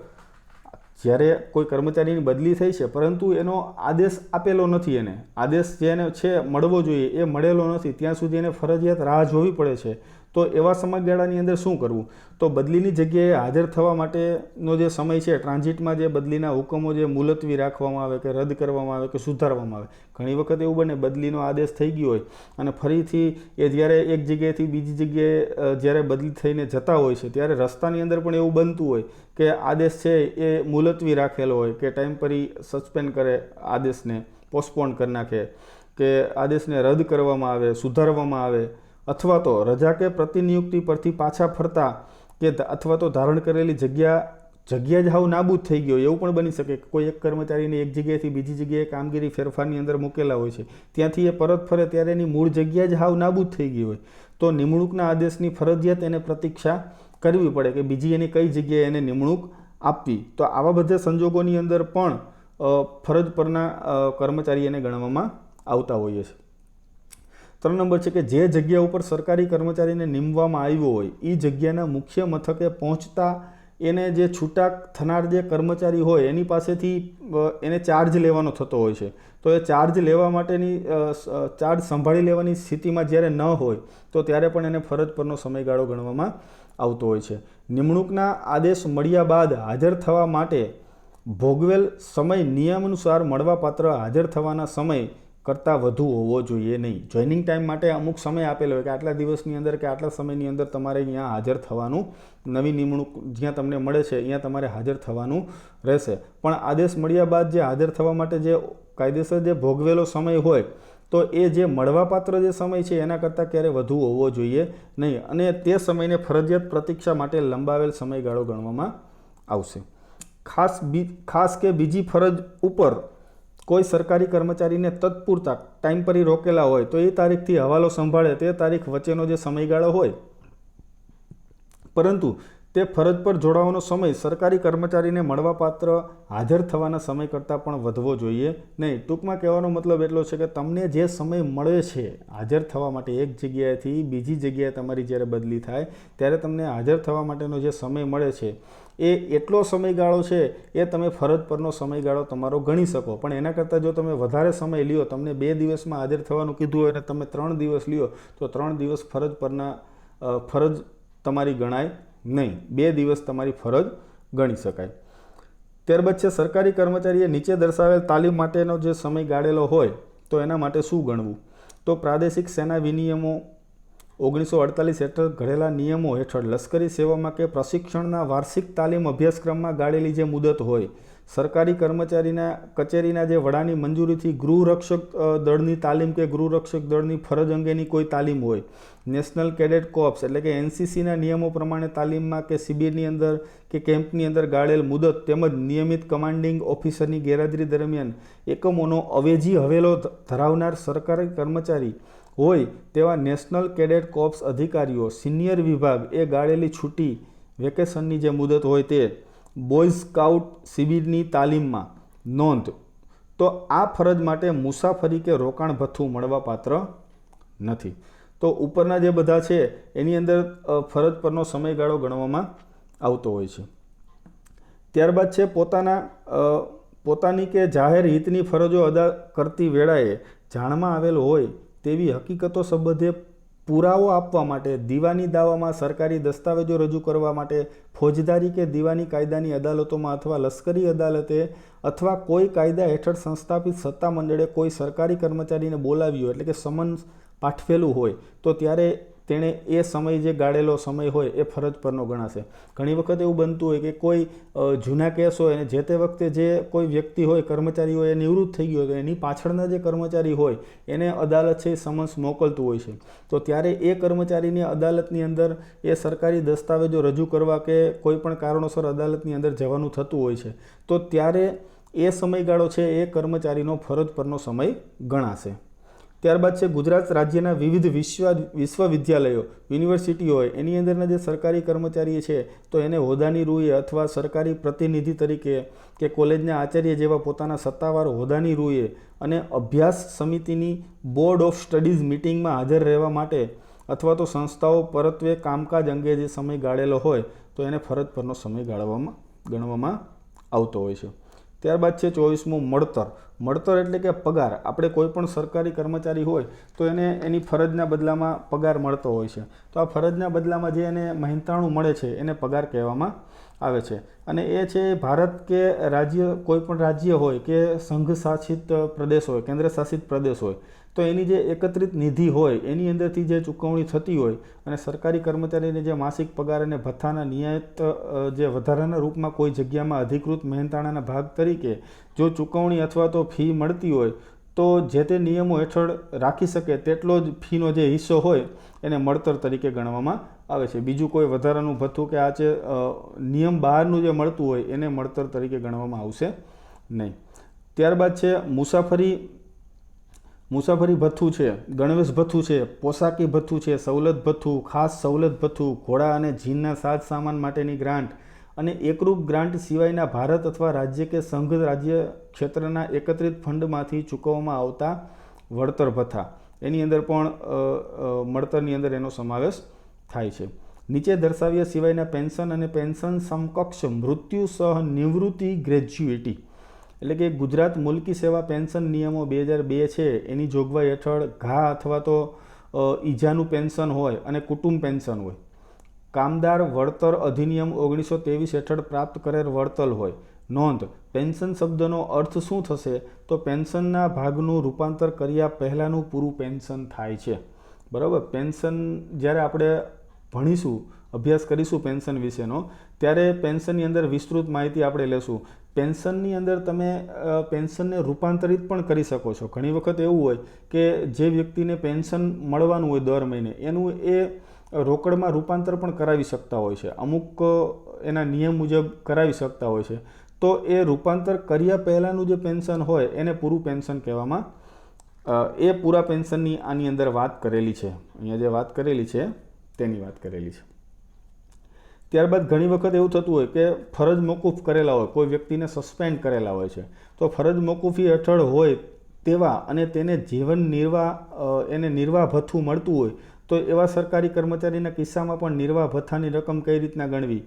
જ્યારે કોઈ કર્મચારીની બદલી થઈ છે પરંતુ એનો આદેશ આપેલો નથી, એને આદેશ જેને છે મળવો જોઈએ એ મળેલો નથી, ત્યાં સુધી એને ફરજિયાત રાહ જોવી પડે છે. તો એવા સમયગાળાની અંદર શું કરવું? તો બદલીની જગ્યાએ હાજર થવા માટેનો જે સમય છે, ટ્રાન્ઝિટમાં જે બદલીના હુકમો જે મુલતવી રાખવામાં આવે કે રદ કરવામાં આવે કે સુધારવામાં આવે. ઘણી વખત એવું બને બદલીનો આદેશ થઈ ગયો હોય અને ફરીથી એ જ્યારે એક જગ્યાએથી બીજી જગ્યાએ જ્યારે બદલી થઈને જતા હોય છે ત્યારે રસ્તાની અંદર પણ એવું બનતું હોય કે આદેશ છે એ મુલતવી રાખેલો હોય કે ટેમ્પરરી સસ્પેન્ડ કરે, આદેશને પોસ્ટપોન કરી નાખે કે આદેશને રદ કરવામાં આવે, સુધારવામાં આવે, અથવા તો રજા કે પ્રતિનિયુક્તિ પરથી પાછા ફરતા કે અથવા તો ધારણ કરેલી જગ્યા જ હાવ નાબૂદ થઈ ગયો એવું પણ બની શકે. કોઈ એક કર્મચારીને એક જગ્યાએથી બીજી જગ્યાએ કામગીરી ફેરફારની અંદર મૂકેલા હોય છે, ત્યાંથી એ પરત ફરે ત્યારે એની મૂળ જગ્યા જ હાવ નાબૂદ થઈ ગઈ હોય તો નિમણૂકના આદેશની ફરજિયાત એને પ્રતીક્ષા કરવી પડે કે બીજી એની કઈ જગ્યાએ એને નિમણૂક આપવી. તો આવા બધા સંજોગોની અંદર પણ ફરજ પરના કર્મચારી એને ગણવામાં આવતા હોઈએ છે. 3 નંબર છે કે જે જગ્યા ઉપર સરકારી કર્મચારીને નિમવામાં આવ્યો હોય એ જગ્યાના મુખ્ય મથકે પહોંચતા એને જે છૂટા થનાર જે કર્મચારી હોય એની પાસેથી એને ચાર્જ લેવાનો થતો હોય છે. તો એ ચાર્જ લેવા માટેની ચાર્જ સંભાળી લેવાની સ્થિતિમાં જ્યારે ન હોય તો ત્યારે પણ એને ફરજ પરનો સમયગાળો ગણવામાં આવતો હોય છે. નિમણૂકના આદેશ મળ્યા બાદ હાજર થવા માટે ભોગવેલ સમય નિયમ અનુસાર મળવાપાત્ર હાજર થવાના સમય કરતાં વધુ હોવો જોઈએ નહીં. જોઈનિંગ ટાઈમ માટે અમુક સમય આપેલો હોય કે આટલા દિવસની અંદર કે આટલા સમયની અંદર તમારે અહીંયા હાજર થવાનું, નવી નિમણૂક જ્યાં તમને મળે છે અહીંયા તમારે હાજર થવાનું રહેશે. પણ આદેશ મળ્યા બાદ જે હાજર થવા માટે જે કાયદેસર જે ભોગવેલો સમય હોય તો એ જે મળવાપાત્ર જે સમય છે એના કરતાં ક્યારે વધુ હોવો જોઈએ નહીં અને તે સમયને ફરજિયાત પ્રતીક્ષા માટે લંબાવેલ સમયગાળો ગણવામાં આવશે. ખાસ કે બીજી ફરજ ઉપર કોઈ સરકારી કર્મચારીને તત્પૂરતા ટાઈમ પર રોકેલા હોય તો એ તારીખથી હવાલો સંભાળે તે તારીખ વચ્ચેનો જે સમયગાળો હોય, પરંતુ તે ફરજ પર જોડાવાનો સમય સરકારી કર્મચારીને મળવાપાત્ર હાજર થવાના સમય કરતાં પણ વધવો જોઈએ નહીં. ટૂંકમાં કહેવાનો મતલબ એટલો છે કે તમને જે સમય મળે છે હાજર થવા માટે એક જગ્યાએથી બીજી જગ્યાએ તમારી જ્યારે બદલી થાય ત્યારે તમને હાજર થવા માટેનો જે સમય મળે છે એ એટલો સમયગાળો છે એ તમે ફરજ પરનો સમયગાળો તમારો ગણી શકો. પણ એના કરતાં જો તમે વધારે સમય લ્યો, તમને 2 દિવસમાં હાજર થવાનું કીધું હોય અને તમે 3 દિવસ લ્યો તો 3 દિવસ ફરજ તમારી ગણાય નહીં. 2 દિવસ તમારી ફરજ ગણી શકાય. ત્યારબાદ છે સરકારી કર્મચારીએ નીચે દર્શાવેલ તાલીમ માટેનો જે સમય ગાળેલો હોય તો એના માટે શું ગણવું? તો પ્રાદેશિક સેના વિનિયમો 1948 હેઠળ ઘડેલા નિયમો હેઠળ લશ્કરી સેવામાં કે પ્રશિક્ષણના વાર્ષિક તાલીમ અભ્યાસક્રમમાં ગાળેલી જે મુદત હોય, સરકારી કર્મચારીના કચેરીના જે વડાની મંજૂરીથી ગૃહરક્ષક દળની તાલીમ કે ગૃહરક્ષક દળની ફરજ અંગેની કોઈ તાલીમ હોય, નેશનલ કેડેટ કોર્પ્સ એટલે કે એનસીસીના નિયમો પ્રમાણે તાલીમમાં કે શિબિરની અંદર કે કેમ્પની અંદર ગાળેલ મુદત તેમજ નિયમિત કમાન્ડિંગ ઓફિસરની ગેરહાજરી દરમિયાન એકમોનો અવેજી હવેલો ધરાવનાર સરકારી કર્મચારી હોય તેવા નેશનલ કેડેટ કોર્પ્સ અધિકારીઓ સિનિયર વિભાગ એ ગાળેલી છૂટી વેકેશનની જે મુદત હોય તે બોય સ્કાઉટ શિબિરની તાલીમમાં નોંધ. તો આ ફરજ માટે મુસાફરી કે રોકાણ ભથ્થું મળવાપાત્ર નથી. તો ઉપરના જે બધા છે એની અંદર ફરજ પરનો સમયગાળો ગણવામાં આવતો હોય છે. ત્યારબાદ છે પોતાની કે જાહેર હિતની ફરજો અદા કરતી વેળાએ જાણમાં આવેલ હોય તેવી હકીકતો સંબંધે પુરાવો આપવા માટે દીવાની દાવામાં સરકારી દસ્તાવેજો રજૂ કરવા માટે ફોજદારી કે દીવાની કાયદાની અદાલતોમાં અથવા લશ્કરી અદાલતે અથવા કોઈ કાયદા હેઠળ સંસ્થાપિત સત્તામંડળે કોઈ સરકારી કર્મચારીને બોલાવ્યો એટલે કે સમન્સ પાઠવેલું હોય તો ત્યારે તેણે એ સમય જે ગાળેલો સમય હોય એ ફરજ પરનો ગણાશે. ઘણી વખત એવું બનતું હોય કે કોઈ જૂના કેસ હોય અને જે તે વખતે જે કોઈ વ્યક્તિ હોય કર્મચારી હોય એ નિવૃત્ત થઈ ગયો તો એની પાછળના જે કર્મચારી હોય એને અદાલત છે સમન્સ મોકલતું હોય છે. તો ત્યારે એ કર્મચારીને અદાલતની અંદર એ સરકારી દસ્તાવેજો રજૂ કરવા કે કોઈ પણ કારણોસર અદાલતની અંદર જવાનું થતું હોય છે. તો ત્યારે એ સમયગાળો છે એ કર્મચારીનો ફરજ પરનો સમય ગણાશે. ત્યારબાદ છે ગુજરાત રાજ્યના વિવિધ વિશ્વવિદ્યાલયો યુનિવર્સિટીઓ હોય એની અંદરના જે સરકારી કર્મચારી છે તો એને હોદ્દાની રૂએ અથવા સરકારી પ્રતિનિધિ તરીકે કે કોલેજના આચાર્ય જેવા પોતાના સત્તાવાર હોદ્દાની રૂએ અને અભ્યાસ સમિતિની બોર્ડ ઓફ સ્ટડીઝ મિટિંગમાં હાજર રહેવા માટે અથવા તો સંસ્થાઓ પરત્વે કામકાજ અંગે જે સમય ગાળેલો હોય તો એને ફરજ પરનો સમય ગણવામાં આવતો હોય છે. ત્યારબાદ છે 24મું મળતર. મળતર એટલે કે પગાર. આપણે કોઈ પણ સરકારી કર્મચારી હોય તો એને એની ફરજના બદલામાં પગાર મળતો હોય છે. તો આ ફરજના બદલામાં જે એને મહેનતાણું મળે છે એને પગાર કહેવામાં આવે છે. અને એ છે ભારત કે રાજ્ય, કોઈ પણ રાજ્ય હોય કે સંઘ શાસિત પ્રદેશ હોય, કેન્દ્ર શાસિત પ્રદેશ હોય તો એની જે એકત્રિત નિધિ હોય એની અંદરથી જે ચૂકવણી થતી હોય અને સરકારી કર્મચારીને જે માસિક પગાર અને ભથ્થાના નિયત જે વધારાના રૂપમાં કોઈ જગ્યામાં અધિકૃત મહેનતાણાના ભાગ તરીકે જો ચૂકવણી અથવા તો ફી મળતી હોય તો જે તે નિયમો હેઠળ રાખી શકે તેટલો જ ફીનો જે હિસ્સો હોય એને મળતર તરીકે ગણવામાં આવે છે. બીજું કોઈ વધારાનું ભથ્થું કે આ છે નિયમ બહારનું જે મળતું હોય એને મળતર તરીકે ગણવામાં આવશે નહીં. ત્યારબાદ છે મુસાફરી ભથ્થું છે, ગણવેશ ભથ્થું છે, પોશાકી ભથ્થું છે, સવલત ભથ્થું, ખાસ સવલત ભથ્થું, ઘોડા અને જીનના સાજ સામાન માટેની ગ્રાન્ટ અને એકરૂપ ગ્રાન્ટ સિવાયના ભારત અથવા રાજ્ય કે સંઘ રાજ્ય ક્ષેત્રના એકત્રિત ફંડમાંથી ચૂકવવામાં આવતા વળતર ભથ્થા એની અંદર પણ મળતરની અંદર એનો સમાવેશ થાય છે. નીચે દર્શાવ્યા સિવાયના પેન્શન અને પેન્શન સમકક્ષ મૃત્યુ સહ નિવૃત્તિ ગ્રેજ્યુએટી એટલે કે ગુજરાત મુલકી સેવા પેન્શન નિયમો 2002 છે એની જોગવાઈ હેઠળ ઘા અથવા તો ઈજાનું પેન્શન હોય અને કુટુંબ પેન્શન હોય. કામદાર વળતર અધિનિયમ 1923 હેઠળ પ્રાપ્ત કરેલ વળતર હોય. નોંધ: પેન્શન શબ્દનો અર્થ શું થશે તો પેન્શનના ભાગનું રૂપાંતર કર્યા પહેલાંનું પૂરું પેન્શન થાય છે. બરાબર. પેન્શન જ્યારે આપણે ભણીશું, અભ્યાસ કરીશું પેન્શન વિશેનો ત્યારે પેન્શનની અંદર વિસ્તૃત માહિતી આપણે લેશું. પેન્શનની અંદર તમે પેન્શનને રૂપાંતરિત પણ કરી શકો છો. ઘણી વખત એવું હોય કે જે વ્યક્તિને પેન્શન મળવાનું હોય દર મહિને એનું એ રોકડમાં રૂપાંતર પણ કરાવી શકતા હોય છે. અમુક એના નિયમ મુજબ કરાવી શકતા હોય છે. તો એ રૂપાંતર કર્યા પહેલાંનું જે પેન્શન હોય એને પૂરું પેન્શન કહેવામાં એ પૂરા પેન્શનની આની અંદર વાત કરેલી છે. અહીંયા જે વાત કરેલી છે તેની વાત કરેલી છે. ત્યારબાદ ઘણી વખત એવું થતું હોય કે ફરજ મોકૂફ કરેલા હોય, કોઈ વ્યક્તિને સસ્પેન્ડ કરેલા હોય છે તો ફરજ મોકૂફી હેઠળ હોય તેવા અને તેને જીવન નિર્વાહ ભથ્થું મળતું હોય તો એવા સરકારી કર્મચારીના કિસ્સામાં પણ નિર્વાહ ભથ્થાની રકમ કઈ રીતના ગણવી.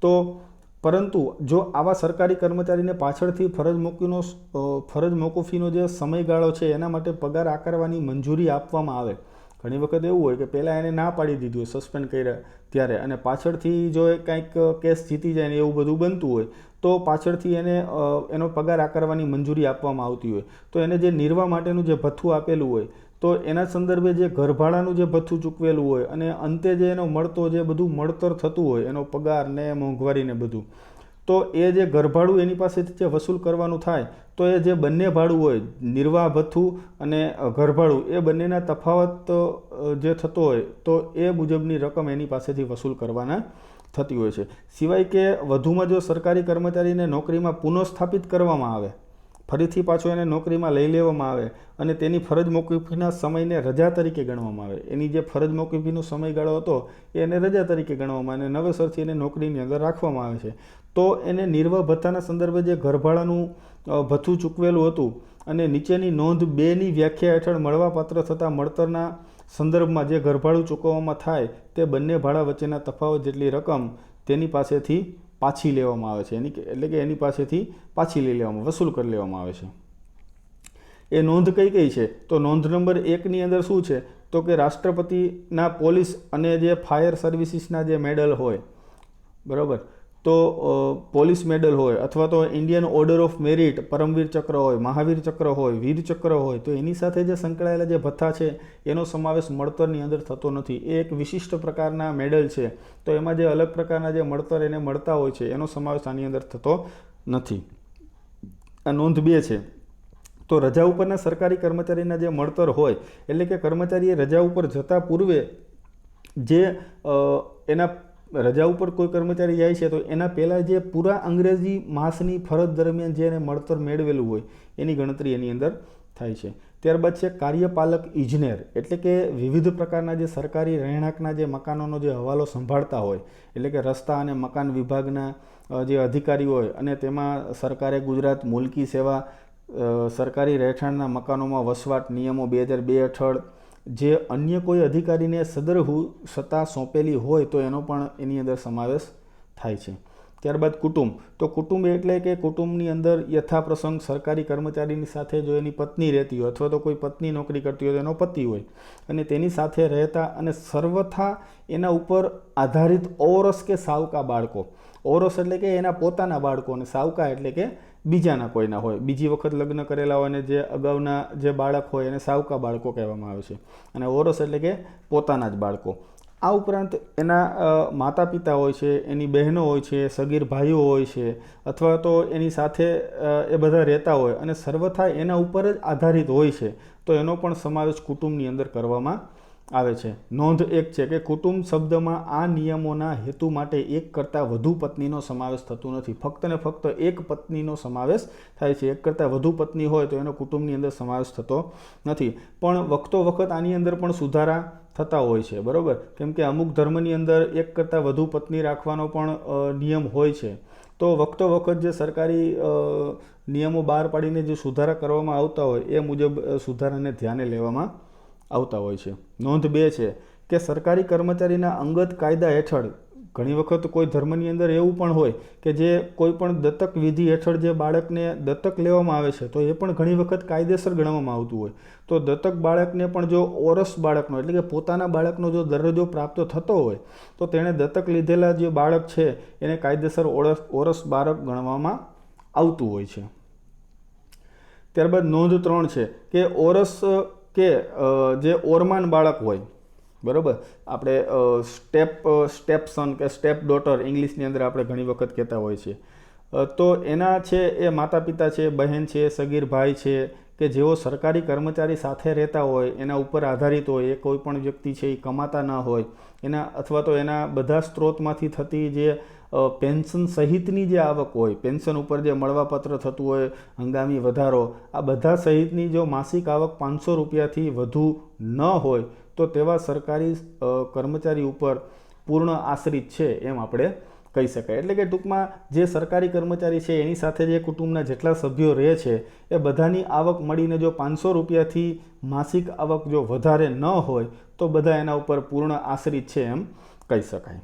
તો પરંતુ જો આવા સરકારી કર્મચારીને પાછળથી ફરજ મોકૂફીનો જે સમયગાળો છે એના માટે પગાર આકારવાની મંજૂરી આપવામાં આવે. ઘણી વખત એવું હોય કે પહેલાં એને ના પાડી દીધી હોય સસ્પેન્ડ કર્યા ત્યારે અને પાછળથી જો એ કાંઈક કેસ જીતી જાય ને એવું બધું બનતું હોય તો પાછળથી એનો પગાર આકારવાની મંજૂરી આપવામાં આવતી હોય તો એને જે નિર્વાહ માટેનું જે ભથ્થું આપેલું હોય તો તો એના સંદર્ભે જે ઘરભાડાનું જે ભથ્થું ચૂકવેલું હોય અને અંતે જે એનો મળતો જે બધું મળતર થતું હોય, એનો પગાર ને મોંઘવારી ને બધું, તો એ જે ઘરભાડું એની પાસેથી જે વસૂલ કરવાનું થાય, તો એ જે બંને ભાડું હોય, નિર્વાહ ભથ્થું અને ઘરભાડું, એ બંનેના તફાવત જે થતો હોય, તો એ મુજબની રકમ એની પાસેથી વસૂલ કરવાના થતી હોય છે. સિવાય કે વધુમાં જો સરકારી કર્મચારીને નોકરીમાં પુનઃસ્થાપિત કરવામાં આવે, ફરીથી પાછો એને નોકરીમાં લઈ લેવામાં આવે અને તેની ફરજ મોકૂફીના સમયને રજા તરીકે ગણવામાં આવે, એની જે ફરજ મોકૂફીનો સમયગાળો હતો એને રજા તરીકે ગણવામાં અને નવેસરથી એને નોકરીની અંદર રાખવામાં આવે છે, તો એને નિર્વાહ ભથ્થાના સંદર્ભે જે ઘરભાડાનું ભથ્થું ચૂકવેલું હતું અને નીચેની નોંધ 2ની વ્યાખ્યા હેઠળ મળવાપાત્ર થતા મળતરના સંદર્ભમાં જે ઘરભાડું ચૂકવવામાં થાય તે બંને ભાડા વચ્ચેના તફાવત જેટલી રકમ તેની પાસેથી પાછી લેવામાં આવે છે, એટલે કે એની પાસેથી પાછી લઈ લેવામાં, વસૂલ કરી લેવામાં આવે છે. એ નોંધ કઈ કઈ છે? તો નોંધ નંબર 1ની અંદર શું છે? તો કે રાષ્ટ્રપતિના પોલીસ અને જે ફાયર સર્વિસીસના જે મેડલ હોય, બરાબર, તો પોલીસ મેડલ હોય અથવા તો Indian order of merit, Param Vir Chakra હોય, મહાવીર ચક્ર હોય, વીર ચક્ર હોય, તો એની સાથે જે સંકળાયેલા જે ભથ્થા છે એનો સમાવેશ મળતરની અંદર થતો નથી. એ એક વિશિષ્ટ પ્રકારના મેડલ છે, તો એમાં જે અલગ પ્રકારના જે મળતર એને મળતા હોય છે એનો સમાવેશ આની અંદર થતો નથી. આ નોંધ 2 છે. તો રજા ઉપરના સરકારી કર્મચારીના જે મળતર હોય, એટલે કે કર્મચારીએ રજા ઉપર જતા પૂર્વે જે એના રજા ઉપર કોઈ કર્મચારી જાય છે તો એના પહેલાં જે પૂરા અંગ્રેજી માસની ફરજ દરમિયાન જે એને મળતર મેળવેલું હોય એની ગણતરી એની અંદર થાય છે. ત્યારબાદ છે કાર્યપાલક ઇજનેર, એટલે કે વિવિધ પ્રકારના જે સરકારી રહેણાંકના જે મકાનોનો જે હવાલો સંભાળતા હોય, એટલે કે રસ્તા અને મકાન વિભાગના જે અધિકારી હોય અને તેમાં સરકારે ગુજરાત મુલકી સેવા સરકારી રહેઠાણના મકાનોમાં વસવાટ નિયમો 2002 હેઠળ જે અન્ય કોઈ અધિકારીને સદરહુ સત્તા સોંપેલી હોય તો એનો પણ એની અંદર સમાવેશ થાય છે. ત્યારબાદ કુટુંબ, તો કુટુંબ એટલે કે કુટુંબની અંદર યથાપ્રસંગ સરકારી કર્મચારીની સાથે જો એની પત્ની રહેતી હોય અથવા તો કોઈ પત્ની નોકરી કરતી હોય તો એનો પતિ હોય અને તેની સાથે રહેતા અને સર્વથા એના ઉપર આધારિત ઓરસ કે સાવકા બાળકો, ઓરસ એટલે કે એના પોતાના બાળકો અને સાવકા એટલે કે બીજાના કોઈના હોય, બીજી વખત લગ્ન કરેલા હોય અને જે અગાઉના જે બાળક હોય એને સાવકા બાળકો કહેવામાં આવે છે અને ઓરસ એટલે કે પોતાના જ બાળકો. આ ઉપરાંત એના માતા પિતા હોય છે, એની બહેનો હોય છે, સગીર ભાઈઓ હોય છે અથવા તો એની સાથે એ બધા રહેતા હોય અને સર્વથા એના ઉપર જ આધારિત હોય છે, તો એનો પણ સમાવેશ કુટુંબની અંદર કરવામાં આવે છે. નોંધ 1 છે કે કુટુંબ શબ્દમાં આ નિયમોના હેતુ માટે એક કરતાં વધુ પત્નીનો સમાવેશ થતો નથી, ફક્ત ને ફક્ત એક પત્નીનો સમાવેશ થાય છે. એક કરતાં વધુ પત્ની હોય તો એનો કુટુંબની અંદર સમાવેશ થતો નથી. પણ વખતો વખત આની અંદર પણ સુધારા થતા હોય છે, બરાબર, કેમ કે અમુક ધર્મની અંદર એક કરતાં વધુ પત્ની રાખવાનો પણ નિયમ હોય છે. તો વખતો વખત જે સરકારી નિયમો બહાર પાડીને જે સુધારા કરવામાં આવતા હોય એ મુજબ સુધારાને ધ્યાને લેવામાં આવતા હોય છે. નોંધ 2 છે કે સરકારી કર્મચારીના અંગત કાયદા હેઠળ ઘણી વખત કોઈ ધર્મની અંદર એવું પણ હોય કે જે કોઈ પણ દત્તક વિધિ હેઠળ જે બાળકને દત્તક લેવામાં આવે છે તો એ પણ ઘણી વખત કાયદેસર ગણવામાં આવતું હોય. તો દત્તક બાળકને પણ જો ઓરસ બાળકનો એટલે કે પોતાના બાળકનો જો દરજ્જો પ્રાપ્ત થતો હોય તો તેણે દત્તક લીધેલા જે બાળક છે એને કાયદેસર ઓરસ બાળક ગણવામાં આવતું હોય છે. ત્યારબાદ નોંધ 3 છે કે ઓરસ કે જે ઓરમાન બાળક હોય, બરાબર, આપણે સ્ટેપ સન કે સ્ટેપ ડોટર ઇંગ્લિશની અંદર આપણે ઘણી વખત કહેતા હોય છે, તો એના છે એ માતા પિતા છે, બહેન છે, સગીર ભાઈ છે કે જેઓ સરકારી કર્મચારી સાથે રહેતા હોય, એના ઉપર આધારિત હોય, એ કોઈ પણ વ્યક્તિ છે એ કમાતા ન હોય એના અથવા તો એના બધા સ્ત્રોતમાંથી થતી જે પેન્શન સહિતની જે આવક હોય, પેન્શન ઉપર જે મળવાપત્ર થતું હોય, હંગામી વધારો, આ બધા સહિતની જો માસિક આવક 500 રૂપિયાથી વધુ ન હોય તો તેવા સરકારી કર્મચારી ઉપર પૂર્ણ આશ્રિત છે એમ આપણે કહી શકાય. એટલે કે ટૂંકમાં જે સરકારી કર્મચારી છે એની સાથે જે કુટુંબના જેટલા સભ્યો રહે છે એ બધાની આવક મળીને જો 500 રૂપિયાથી માસિક આવક જો વધારે ન હોય તો બધા એના ઉપર પૂર્ણ આશ્રિત છે એમ કહી શકાય.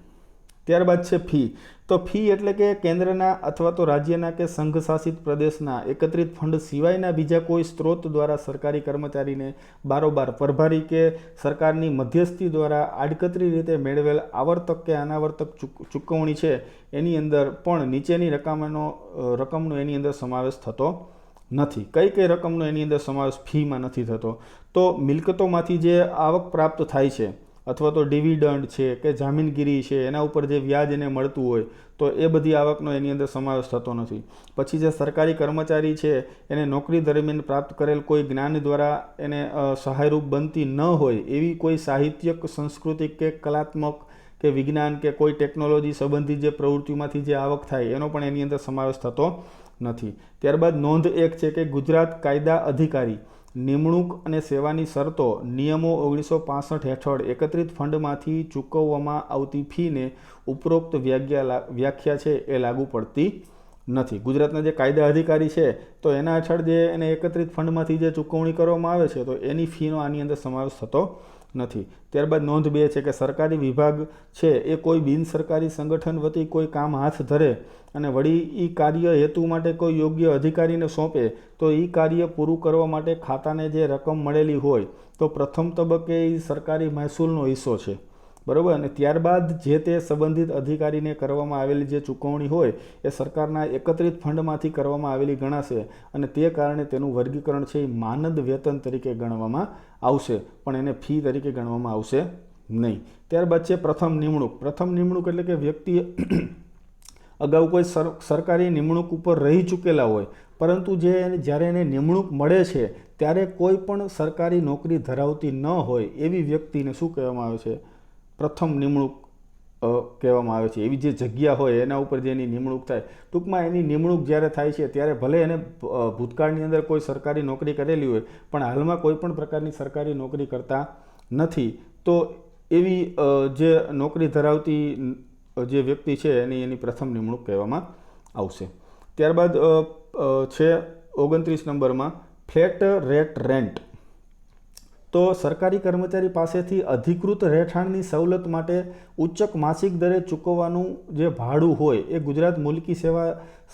ત્યારબાદ છે ફી. તો ફી એટલે કે કેન્દ્રના અથવા તો રાજ્યના કે સંઘ શાસિત પ્રદેશના એકત્રિત ફંડ સિવાયના બીજા કોઈ સ્ત્રોત દ્વારા સરકારી કર્મચારીને બારોબાર પરભારી કે સરકારની મધ્યસ્થી દ્વારા આડકતરી રીતે મેળવેલ આવર્તક કે અનાવર્તક ચૂકવણી છે એની અંદર પણ નીચેની રકમનો એની અંદર સમાવેશ થતો નથી. કઈ કઈ રકમનો એની અંદર સમાવેશ ફીમાં નથી થતો? તો મિલકતોમાંથી જે આવક પ્રાપ્ત થાય છે અથવા તો ડિવિડન્ડ છે કે જામીનગીરી છે, એના ઉપર જે વ્યાજ એને મળતું હોય તો એ બધી આવકનો એની અંદર સમાવેશ થતો નથી. પછી જે સરકારી કર્મચારી છે એને નોકરી દરમિયાન પ્રાપ્ત કરેલ કોઈ જ્ઞાન દ્વારા એને સહાયરૂપ બનતી ન હોય એવી કોઈ સાહિત્યક, સાંસ્કૃતિક કે કલાત્મક કે વિજ્ઞાન કે કોઈ ટેકનોલોજી સંબંધિત જે પ્રવૃત્તિમાંથી જે આવક થાય એનો પણ એની અંદર સમાવેશ થતો નથી. ત્યારબાદ નોંધ 1 છે કે ગુજરાત કાયદા અધિકારી નિમણૂક અને સેવાની શરતો નિયમો 1965 હેઠળ એકત્રિત ફંડમાંથી ચૂકવવામાં આવતી ફીને ઉપરોક્ત વ્યાખ્યા છે એ લાગુ પડતી નથી. ગુજરાતના જે કાયદા અધિકારી છે તો એના હેઠળ જે એને એકત્રિત ફંડમાંથી જે ચૂકવણી કરવામાં આવે છે તો એની ફીનો આની અંદર સમાવેશ થતો નથી. ત્યારબાદ નોંધ 2 છે કે સરકારી વિભાગ છે એ કોઈ બિનસરકારી સંગઠન વતી કોઈ કામ હાથ ધરે અને વળી એ કાર્ય હેતુ માટે કોઈ યોગ્ય અધિકારીને સોંપે તો એ કાર્ય પૂરું કરવા માટે ખાતાને જે રકમ મળેલી હોય તો પ્રથમ તબક્કે એ સરકારી મહેસૂલનો હિસ્સો છે, બરાબર. અને ત્યારબાદ જે તે સંબંધિત અધિકારીને કરવામાં આવેલી જે ચૂકવણી હોય એ સરકારના એકત્રિત ફંડમાંથી કરવામાં આવેલી ગણાશે અને તે કારણે તેનું વર્ગીકરણ છે એ માનદ વેતન તરીકે ગણવામાં આવશે, પણ એને ફી તરીકે ગણવામાં આવશે નહીં. ત્યારબાદ છે પ્રથમ નિમણૂક. પ્રથમ નિમણૂક એટલે કે વ્યક્તિ અગાઉ કોઈ સરકારી નિમણૂક ઉપર રહી ચૂકેલા હોય પરંતુ જ્યારે એને નિમણૂક મળે છે ત્યારે કોઈ પણ સરકારી નોકરી ધરાવતી ન હોય એવી વ્યક્તિને શું કહેવામાં આવે છે? પ્રથમ નિમણૂક કહેવામાં આવે છે. એવી જે જગ્યા હોય એના ઉપર જેની નિમણૂક થાય, ટૂંકમાં એની નિમણૂક જ્યારે થાય છે ત્યારે ભલે એને ભૂતકાળની અંદર કોઈ સરકારી નોકરી કરેલી હોય પણ હાલમાં કોઈ પણ પ્રકારની સરકારી નોકરી કરતા નથી તો એવી જે નોકરી ધરાવતી જે વ્યક્તિ છે એની પ્રથમ નિમણૂક કહેવામાં આવશે. ત્યારબાદ છે 29 નંબરમાં ફ્લેટ રેટ રેન્ટ. તો સરકારી કર્મચારી પાસેથી અધિકૃત રહેઠાણની સવલત માટે ઉચ્ચક માસિક દરે ચૂકવવાનું જે ભાડું હોય એ ગુજરાત મુલકી સેવા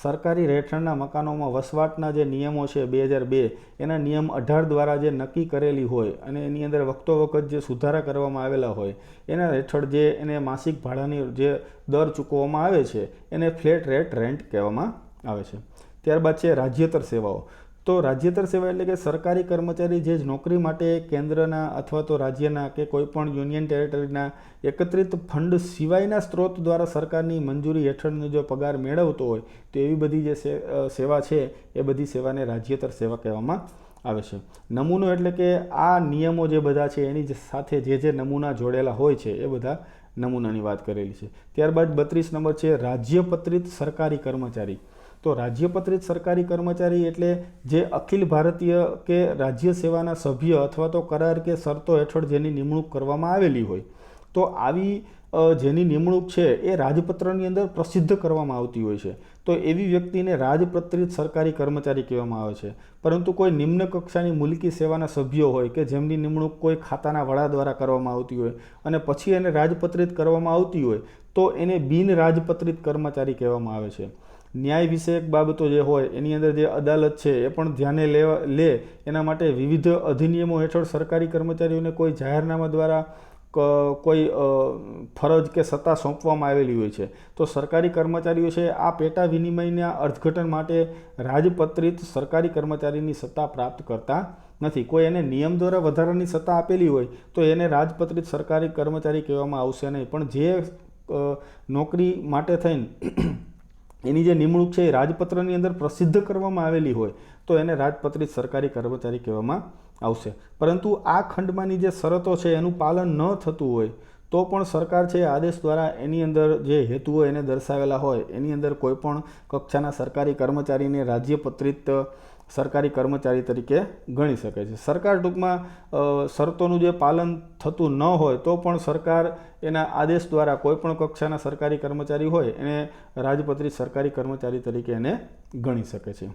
સરકારી રહેઠાણના મકાનોમાં વસવાટના જે નિયમો છે 2002 એના નિયમ 18 દ્વારા જે નક્કી કરેલી હોય અને એની અંદર વખતો વખત જે સુધારા કરવામાં આવેલા હોય એના હેઠળ જે એને માસિક ભાડાની જે દર ચૂકવવામાં આવે છે એને ફ્લેટ રેટ રેન્ટ કહેવામાં આવે છે. ત્યારબાદ છે રાજ્યેતર સેવાઓ. તો રાજ્યેતર સેવા એટલે કે સરકારી કર્મચારી જે નોકરી માટે કેન્દ્રના અથવા તો રાજ્યના કે કોઈ પણ યુનિયન ટેરેટરીના એકત્રિત ફંડ સિવાયના સ્ત્રોત દ્વારા સરકારની મંજૂરી હેઠળનો જો પગાર મેળવતો હોય તો એવી બધી જે સેવા છે એ બધી સેવાને રાજ્યેતર સેવા કહેવામાં આવે છે. નમૂનો એટલે કે આ નિયમો જે બધા છે એની સાથે જે નમૂના જોડેલા હોય છે એ બધા નમૂનાની વાત કરેલી છે. ત્યારબાદ 32 નંબર છે રાજ્યપત્રિત સરકારી કર્મચારી. તો રાજ્યપત્રિત સરકારી કર્મચારી એટલે જે અખિલ ભારતીય કે રાજ્ય સેવાના સભ્ય અથવા તો કરાર કે શરતો હેઠળ જેની નિમણૂક કરવામાં આવેલી હોય તો આવી જેની નિમણૂક છે એ રાજપત્રની અંદર પ્રસિદ્ધ કરવામાં આવતી હોય છે તો એવી વ્યક્તિને રાજપત્રિત સરકારી કર્મચારી કહેવામાં આવે છે. પરંતુ કોઈ નિમ્ન કક્ષાની મુલકી સેવાના સભ્યો હોય કે જેમની નિમણૂક કોઈ ખાતાના વડા દ્વારા કરવામાં આવતી હોય અને પછી એને રાજપત્રિત કરવામાં આવતી હોય તો એને બિન રાજપત્રિત કર્મચારી કહેવામાં આવે છે. ન્યાય વિષયક બાબતો જે હોય એની અંદર જે અદાલત છે એ પણ ધ્યાને લે એના માટે વિવિધ અધિનિયમો હેઠળ સરકારી કર્મચારીઓને કોઈ જાહેરનામા દ્વારા કોઈ ફરજ કે સત્તા સોંપવામાં આવેલી હોય છે તો સરકારી કર્મચારીઓ છે આ પેટા વિનિમયના અર્થઘટન માટે રાજપત્રિત સરકારી કર્મચારીની સત્તા પ્રાપ્ત કરતા નથી. કોઈ એને નિયમ દ્વારા વધારાની સત્તા આપેલી હોય તો એને રાજપત્રિત સરકારી કર્મચારી કહેવામાં આવશે નહીં, પણ જે નોકરી માટે થઈને એની જે નિમણૂક છે એ રાજપત્રની અંદર પ્રસિદ્ધ કરવામાં આવેલી હોય તો એને રાજપત્રિત સરકારી કર્મચારી કહેવામાં આવશે. પરંતુ આ ખંડમાંની જે શરતો છે એનું પાલન ન થતું હોય તો પણ સરકાર છે આદેશ દ્વારા એની અંદર જે હેતુઓ એને દર્શાવેલા હોય એની અંદર કોઈ પણ કક્ષાના સરકારી કર્મચારીને રાજ્યપત્રિત સરકારી કર્મચારી તરીકે ગણી શકે છે. સરકાર ટૂંકમાં શરતોનું જે પાલન થતું ન હોય તો પણ સરકાર એના આદેશ દ્વારા કોઈ પણ કક્ષાના સરકારી કર્મચારી હોય એને રાજપત્રિત સરકારી કર્મચારી તરીકે એને ગણી શકે છે.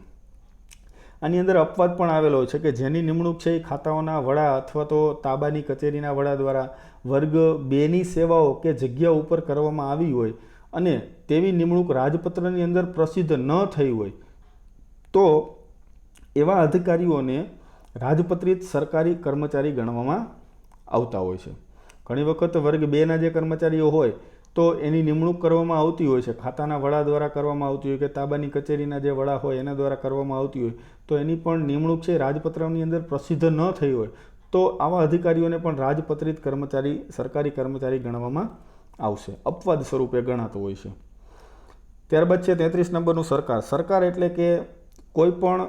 આની અંદર અપવાદ પણ આવેલો હોય છે કે જેની નિમણૂક છે એ ખાતાઓના વડા અથવા તો તાબાની કચેરીના વડા દ્વારા વર્ગ 2ની સેવાઓ કે જગ્યા ઉપર કરવામાં આવી હોય અને તેવી નિમણૂક રાજપત્રની અંદર પ્રસિદ્ધ ન થઈ હોય તો એવા અધિકારીઓને રાજપત્રિત સરકારી કર્મચારી ગણવામાં આવતા હોય છે. ઘણી વખત વર્ગ 2ના જે કર્મચારીઓ હોય તો એની નિમણૂક કરવામાં આવતી હોય છે, ખાતાના વડા દ્વારા કરવામાં આવતી હોય કે તાબાની કચેરીના જે વડા હોય એના દ્વારા કરવામાં આવતી હોય, તો એની પણ નિમણૂક છે રાજપત્રની અંદર પ્રસિદ્ધ ન થઈ હોય તો આવા અધિકારીઓને પણ રાજપત્રિત કર્મચારી, સરકારી કર્મચારી ગણવામાં આવશે, અપવાદ સ્વરૂપે ગણાતો હોય છે. ત્યારબાદ છે 33 નંબરનું સરકાર. સરકાર એટલે કે કોઈ પણ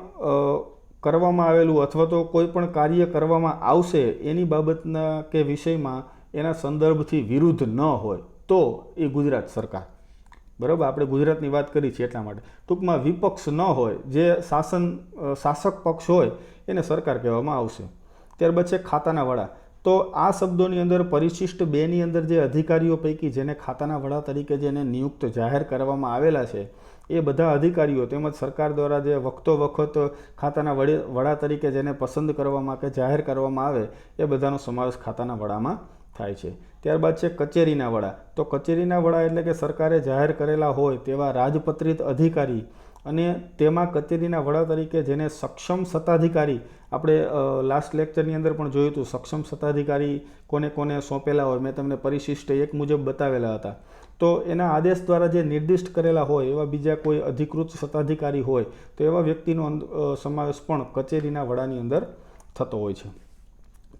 કરવામાં આવેલું અથવા તો કોઈ પણ કાર્ય કરવામાં આવશે એની બાબતના કે વિષયમાં એના સંદર્ભથી વિરુદ્ધ ન હોય તો એ ગુજરાત સરકાર. બરાબર, આપણે ગુજરાતની વાત કરી છે એટલા માટે. ટૂંકમાં વિપક્ષ ન હોય, જે શાસક પક્ષ હોય એને સરકાર કહેવામાં આવશે. ત્યારબાદ છે ખાતાના વડા. તો આ શબ્દોની અંદર પરિશિષ્ટ 2ની અંદર જે અધિકારીઓ પૈકી જેને ખાતાના વડા તરીકે જેને નિયુક્ત જાહેર કરવામાં આવેલા છે એ બધા અધિકારીઓ તેમજ સરકાર દ્વારા જે વખતો વખત ખાતાના વડા તરીકે જેને પસંદ કરવામાં કે જાહેર કરવામાં આવે એ બધાનો સમાવેશ ખાતાના વડામાં થાય છે. ત્યારબાદ છે કચેરીના વડા. તો કચેરીના વડા એટલે કે સરકારે જાહેર કરેલા હોય તેવા રાજપત્રિત અધિકારી અને તેમાં કચેરીના વડા તરીકે જેને સક્ષમ સત્તાધિકારી, આપણે લાસ્ટ લેક્ચરની અંદર પણ જોયું હતું સક્ષમ સત્તાધિકારી કોને કોને સોંપેલા હોય, મેં તમને પરિશિષ્ટ 1 મુજબ બતાવેલા હતા. તો એના આદેશ દ્વારા જે નિર્દિષ્ટ કરેલા હોય એવા બીજા કોઈ અધિકૃત સત્તાધિકારી હોય તો એવા વ્યક્તિનો સમાવેશ પણ કચેરીના વડાની અંદર થતો હોય છે.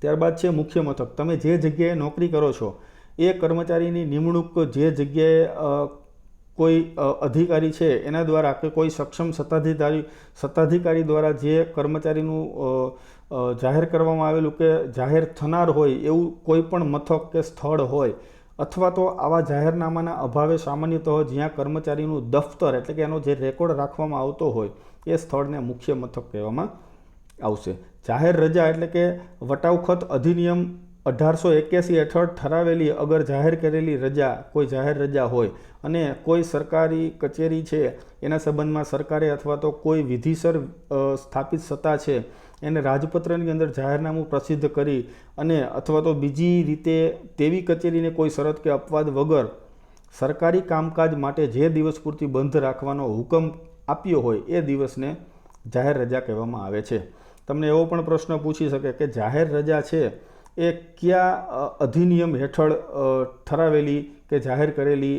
ત્યારબાદ છે મુખ્ય મથક. તમે જે જગ્યાએ નોકરી કરો છો એ કર્મચારીની નિમણૂક જે જગ્યાએ કોઈ અધિકારી છે એના દ્વારા કે કોઈ સક્ષમ સત્તાધિકારી દ્વારા જે કર્મચારીનું જાહેર કરવામાં આવેલું કે જાહેર થનાર હોય એવું કોઈ પણ મથક કે સ્થળ હોય, અથવા તો આવા જાહેરનામાના અભાવે સામાન્યતઃ જ્યાં કર્મચારીનું દફતર એટલે કે એનો જે રેકોર્ડ રાખવામાં આવતો હોય એ સ્થળને મુખ્ય મથક કહેવામાં આવશે. જાહેર રજા એટલે કે વટાવખત અધિનિયમ 1881 હેઠળ ઠરાવેલી અગર જાહેર કરેલી રજા, કોઈ જાહેર રજા હોય અને કોઈ સરકારી કચેરી છે એના સંબંધમાં સરકારે અથવા તો કોઈ વિધિસર સ્થાપિત સત્તા છે એને રાજપત્રની અંદર જાહેરનામું પ્રસિદ્ધ કરી અને અથવા તો બીજી રીતે તેવી કચેરીને કોઈ શરત કે અપવાદ વગર સરકારી કામકાજ માટે જે દિવસ પૂરતી બંધ રાખવાનો હુકમ આપ્યો હોય એ દિવસને જાહેર રજા કહેવામાં આવે છે. તમને એવો પણ પ્રશ્ન પૂછી શકે કે જાહેર રજા છે એ કયા અધિનિયમ હેઠળ ઠરાવેલી કે જાહેર કરેલી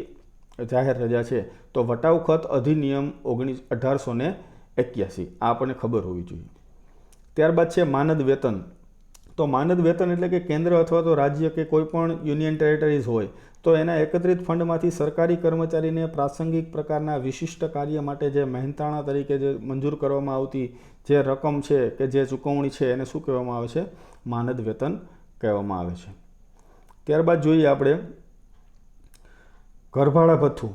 જાહેર રજા છે? તો વટાવખત અધિનિયમ 1881. આ આપણને ખબર હોવી જોઈએ. ત્યારબાદ છે માનદ વેતન. તો માનદ વેતન એટલે કે કેન્દ્ર અથવા તો રાજ્ય કે કોઈ પણ યુનિયન ટેરેટરીઝ હોય તો એના એકત્રિત ફંડમાંથી સરકારી કર્મચારીને પ્રાસંગિક પ્રકારના વિશિષ્ટ કાર્ય માટે જે મહેનતાણા તરીકે જે મંજૂર કરવામાં આવતી જે રકમ છે કે જે ચૂકવણી છે એને શું કહેવામાં આવે છે? માનદ વેતન કહેવામાં આવે છે. ત્યારબાદ જોઈએ આપણે ઘરભાડા ભથ્થું.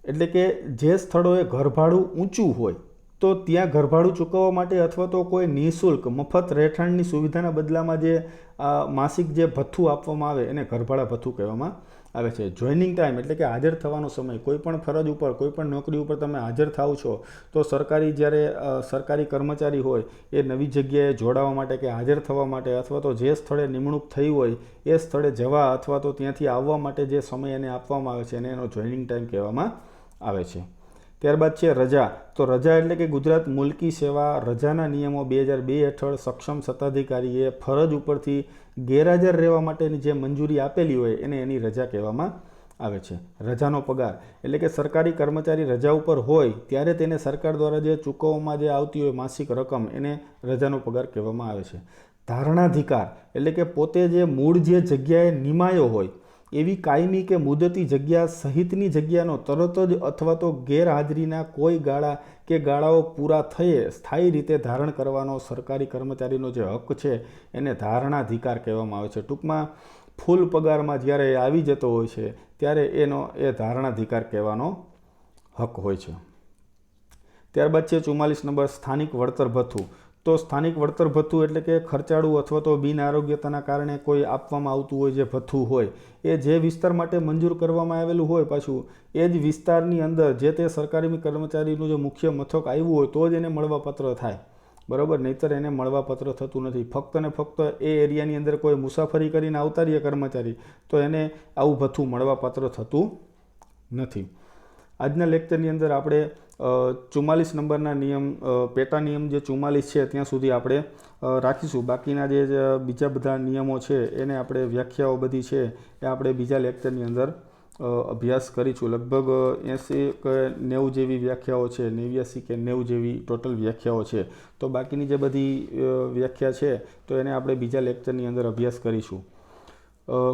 એટલે કે જે સ્થળોએ ઘરભાડું ઊંચું હોય તો ત્યાં ઘરભાડું ચૂકવવા માટે અથવા તો કોઈ નિઃશુલ્ક મફત રહેઠાણની સુવિધાના બદલામાં જે માસિક જે ભથ્થું આપવામાં આવે એને ઘરભાડા ભથ્થું કહેવામાં આવે છે. જોઈનિંગ ટાઈમ એટલે કે હાજર થવાનો સમય. કોઈ પણ ફરજ ઉપર, કોઈ પણ નોકરી ઉપર તમે હાજર થાવ છો તો જ્યારે સરકારી કર્મચારી હોય એ નવી જગ્યાએ જોડાવા માટે કે હાજર થવા માટે અથવા તો જે સ્થળે નિમણૂક થઈ હોય એ સ્થળે જવા અથવા તો ત્યાંથી આવવા માટે જે સમય એને આપવામાં આવે છે એને એનો જોઈનિંગ ટાઈમ કહેવામાં આવે છે. ત્યારબાદ છે રજા. તો રજા એટલે કે ગુજરાત મુલકી સેવા રજાના નિયમો 2002 હેઠળ સક્ષમ સત્તાધિકારીએ ફરજ ઉપરથી ગેરહાજર રહેવા માટેની જે મંજૂરી આપેલી હોય એને એની રજા કહેવામાં આવે છે. રજાનો પગાર એટલે કે સરકારી કર્મચારી રજા ઉપર હોય ત્યારે તેને સરકાર દ્વારા જે ચૂકવવામાં જે આવતી હોય માસિક રકમ એને રજાનો પગાર કહેવામાં આવે છે. ધારણાધિકાર એટલે કે પોતે જે મૂળ જે જગ્યાએ નિમાયો હોય એવી કાયમી કે મુદતી જગ્યા સહિતની જગ્યાનો તરત જ અથવા તો ગેરહાજરીના કોઈ ગાળા કે ગાળાઓ પૂરા થયે સ્થાયી રીતે ધારણ કરવાનો સરકારી કર્મચારીનો જે હક છે એને ધારણાધિકાર કહેવામાં આવે છે. ટૂંકમાં ફૂલ પગારમાં જ્યારે આવી જતો હોય છે ત્યારે એ ધારણાધિકાર કહેવાનો હક હોય છે. ત્યારબાદ છે 44 નંબર સ્થાનિક વળતર ભથ્થું. તો સ્થાનિક વળતર ભથ્થું એટલે કે ખર્ચાળું અથવા તો બિન આરોગ્યતાના કારણે કોઈ આપવામાં આવતું હોય જે ભથ્થું હોય એ જે વિસ્તાર માટે મંજૂર કરવામાં આવેલું હોય પાછું એ જ વિસ્તારની અંદર જે તે સરકારી કર્મચારીનું જે મુખ્ય મથક આવ્યું હોય તો જ એને મળવાપાત્ર થાય. બરાબર, નહીંતર એને મળવાપાત્ર થતું નથી. ફક્ત ને ફક્ત એ એરિયાની અંદર કોઈ મુસાફરી કરીને આવતા રહીએ કર્મચારી તો એને આવું ભથ્થું મળવાપાત્ર થતું નથી. આજના લેક્ચરની અંદર આપણે 44 નંબરના નિયમ, પેટા નિયમ જે 44 છે ત્યાં સુધી આપણે રાખીશું. બાકીના જે બીજા બધા નિયમો છે એને આપણે વ્યાખ્યાઓ બધી છે એ આપણે બીજા લેક્ચરની અંદર અભ્યાસ કરી છું. લગભગ 80 કે 90 જેવી વ્યાખ્યાઓ છે, 89 કે 90 જેવી ટોટલ વ્યાખ્યાઓ છે. તો બાકીની જે બધી વ્યાખ્યા છે તો એને આપણે બીજા લેક્ચરની અંદર અભ્યાસ કરીશું.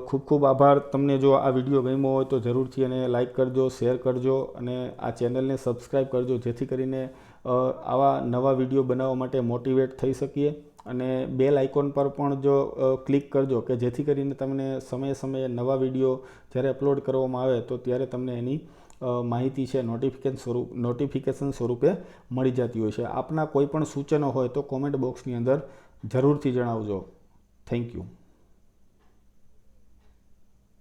ખૂબ ખૂબ આભાર. તમને જો આ વિડીયો ગમ્યો હોય તો જરૂરથી એને લાઇક કરજો, શેર કરજો અને આ ચેનલને સબસ્ક્રાઈબ કરજો, જેથી કરીને આવા નવા વિડીયો બનાવવા માટે મોટિવેટ થઈ શકીએ. અને બેલ આઇકોન પર પણ જો ક્લિક કરજો કે જેથી કરીને તમને સમયે સમયે નવા વિડીયો જ્યારે અપલોડ કરવામાં આવે તો ત્યારે તમને એની માહિતી છે નોટિફિકેશન સ્વરૂપે મળી જતી હોય છે. આપના કોઈ પણ સૂચનો હોય તો કોમેન્ટ બોક્સની અંદર જરૂરથી જણાવજો. Thank you.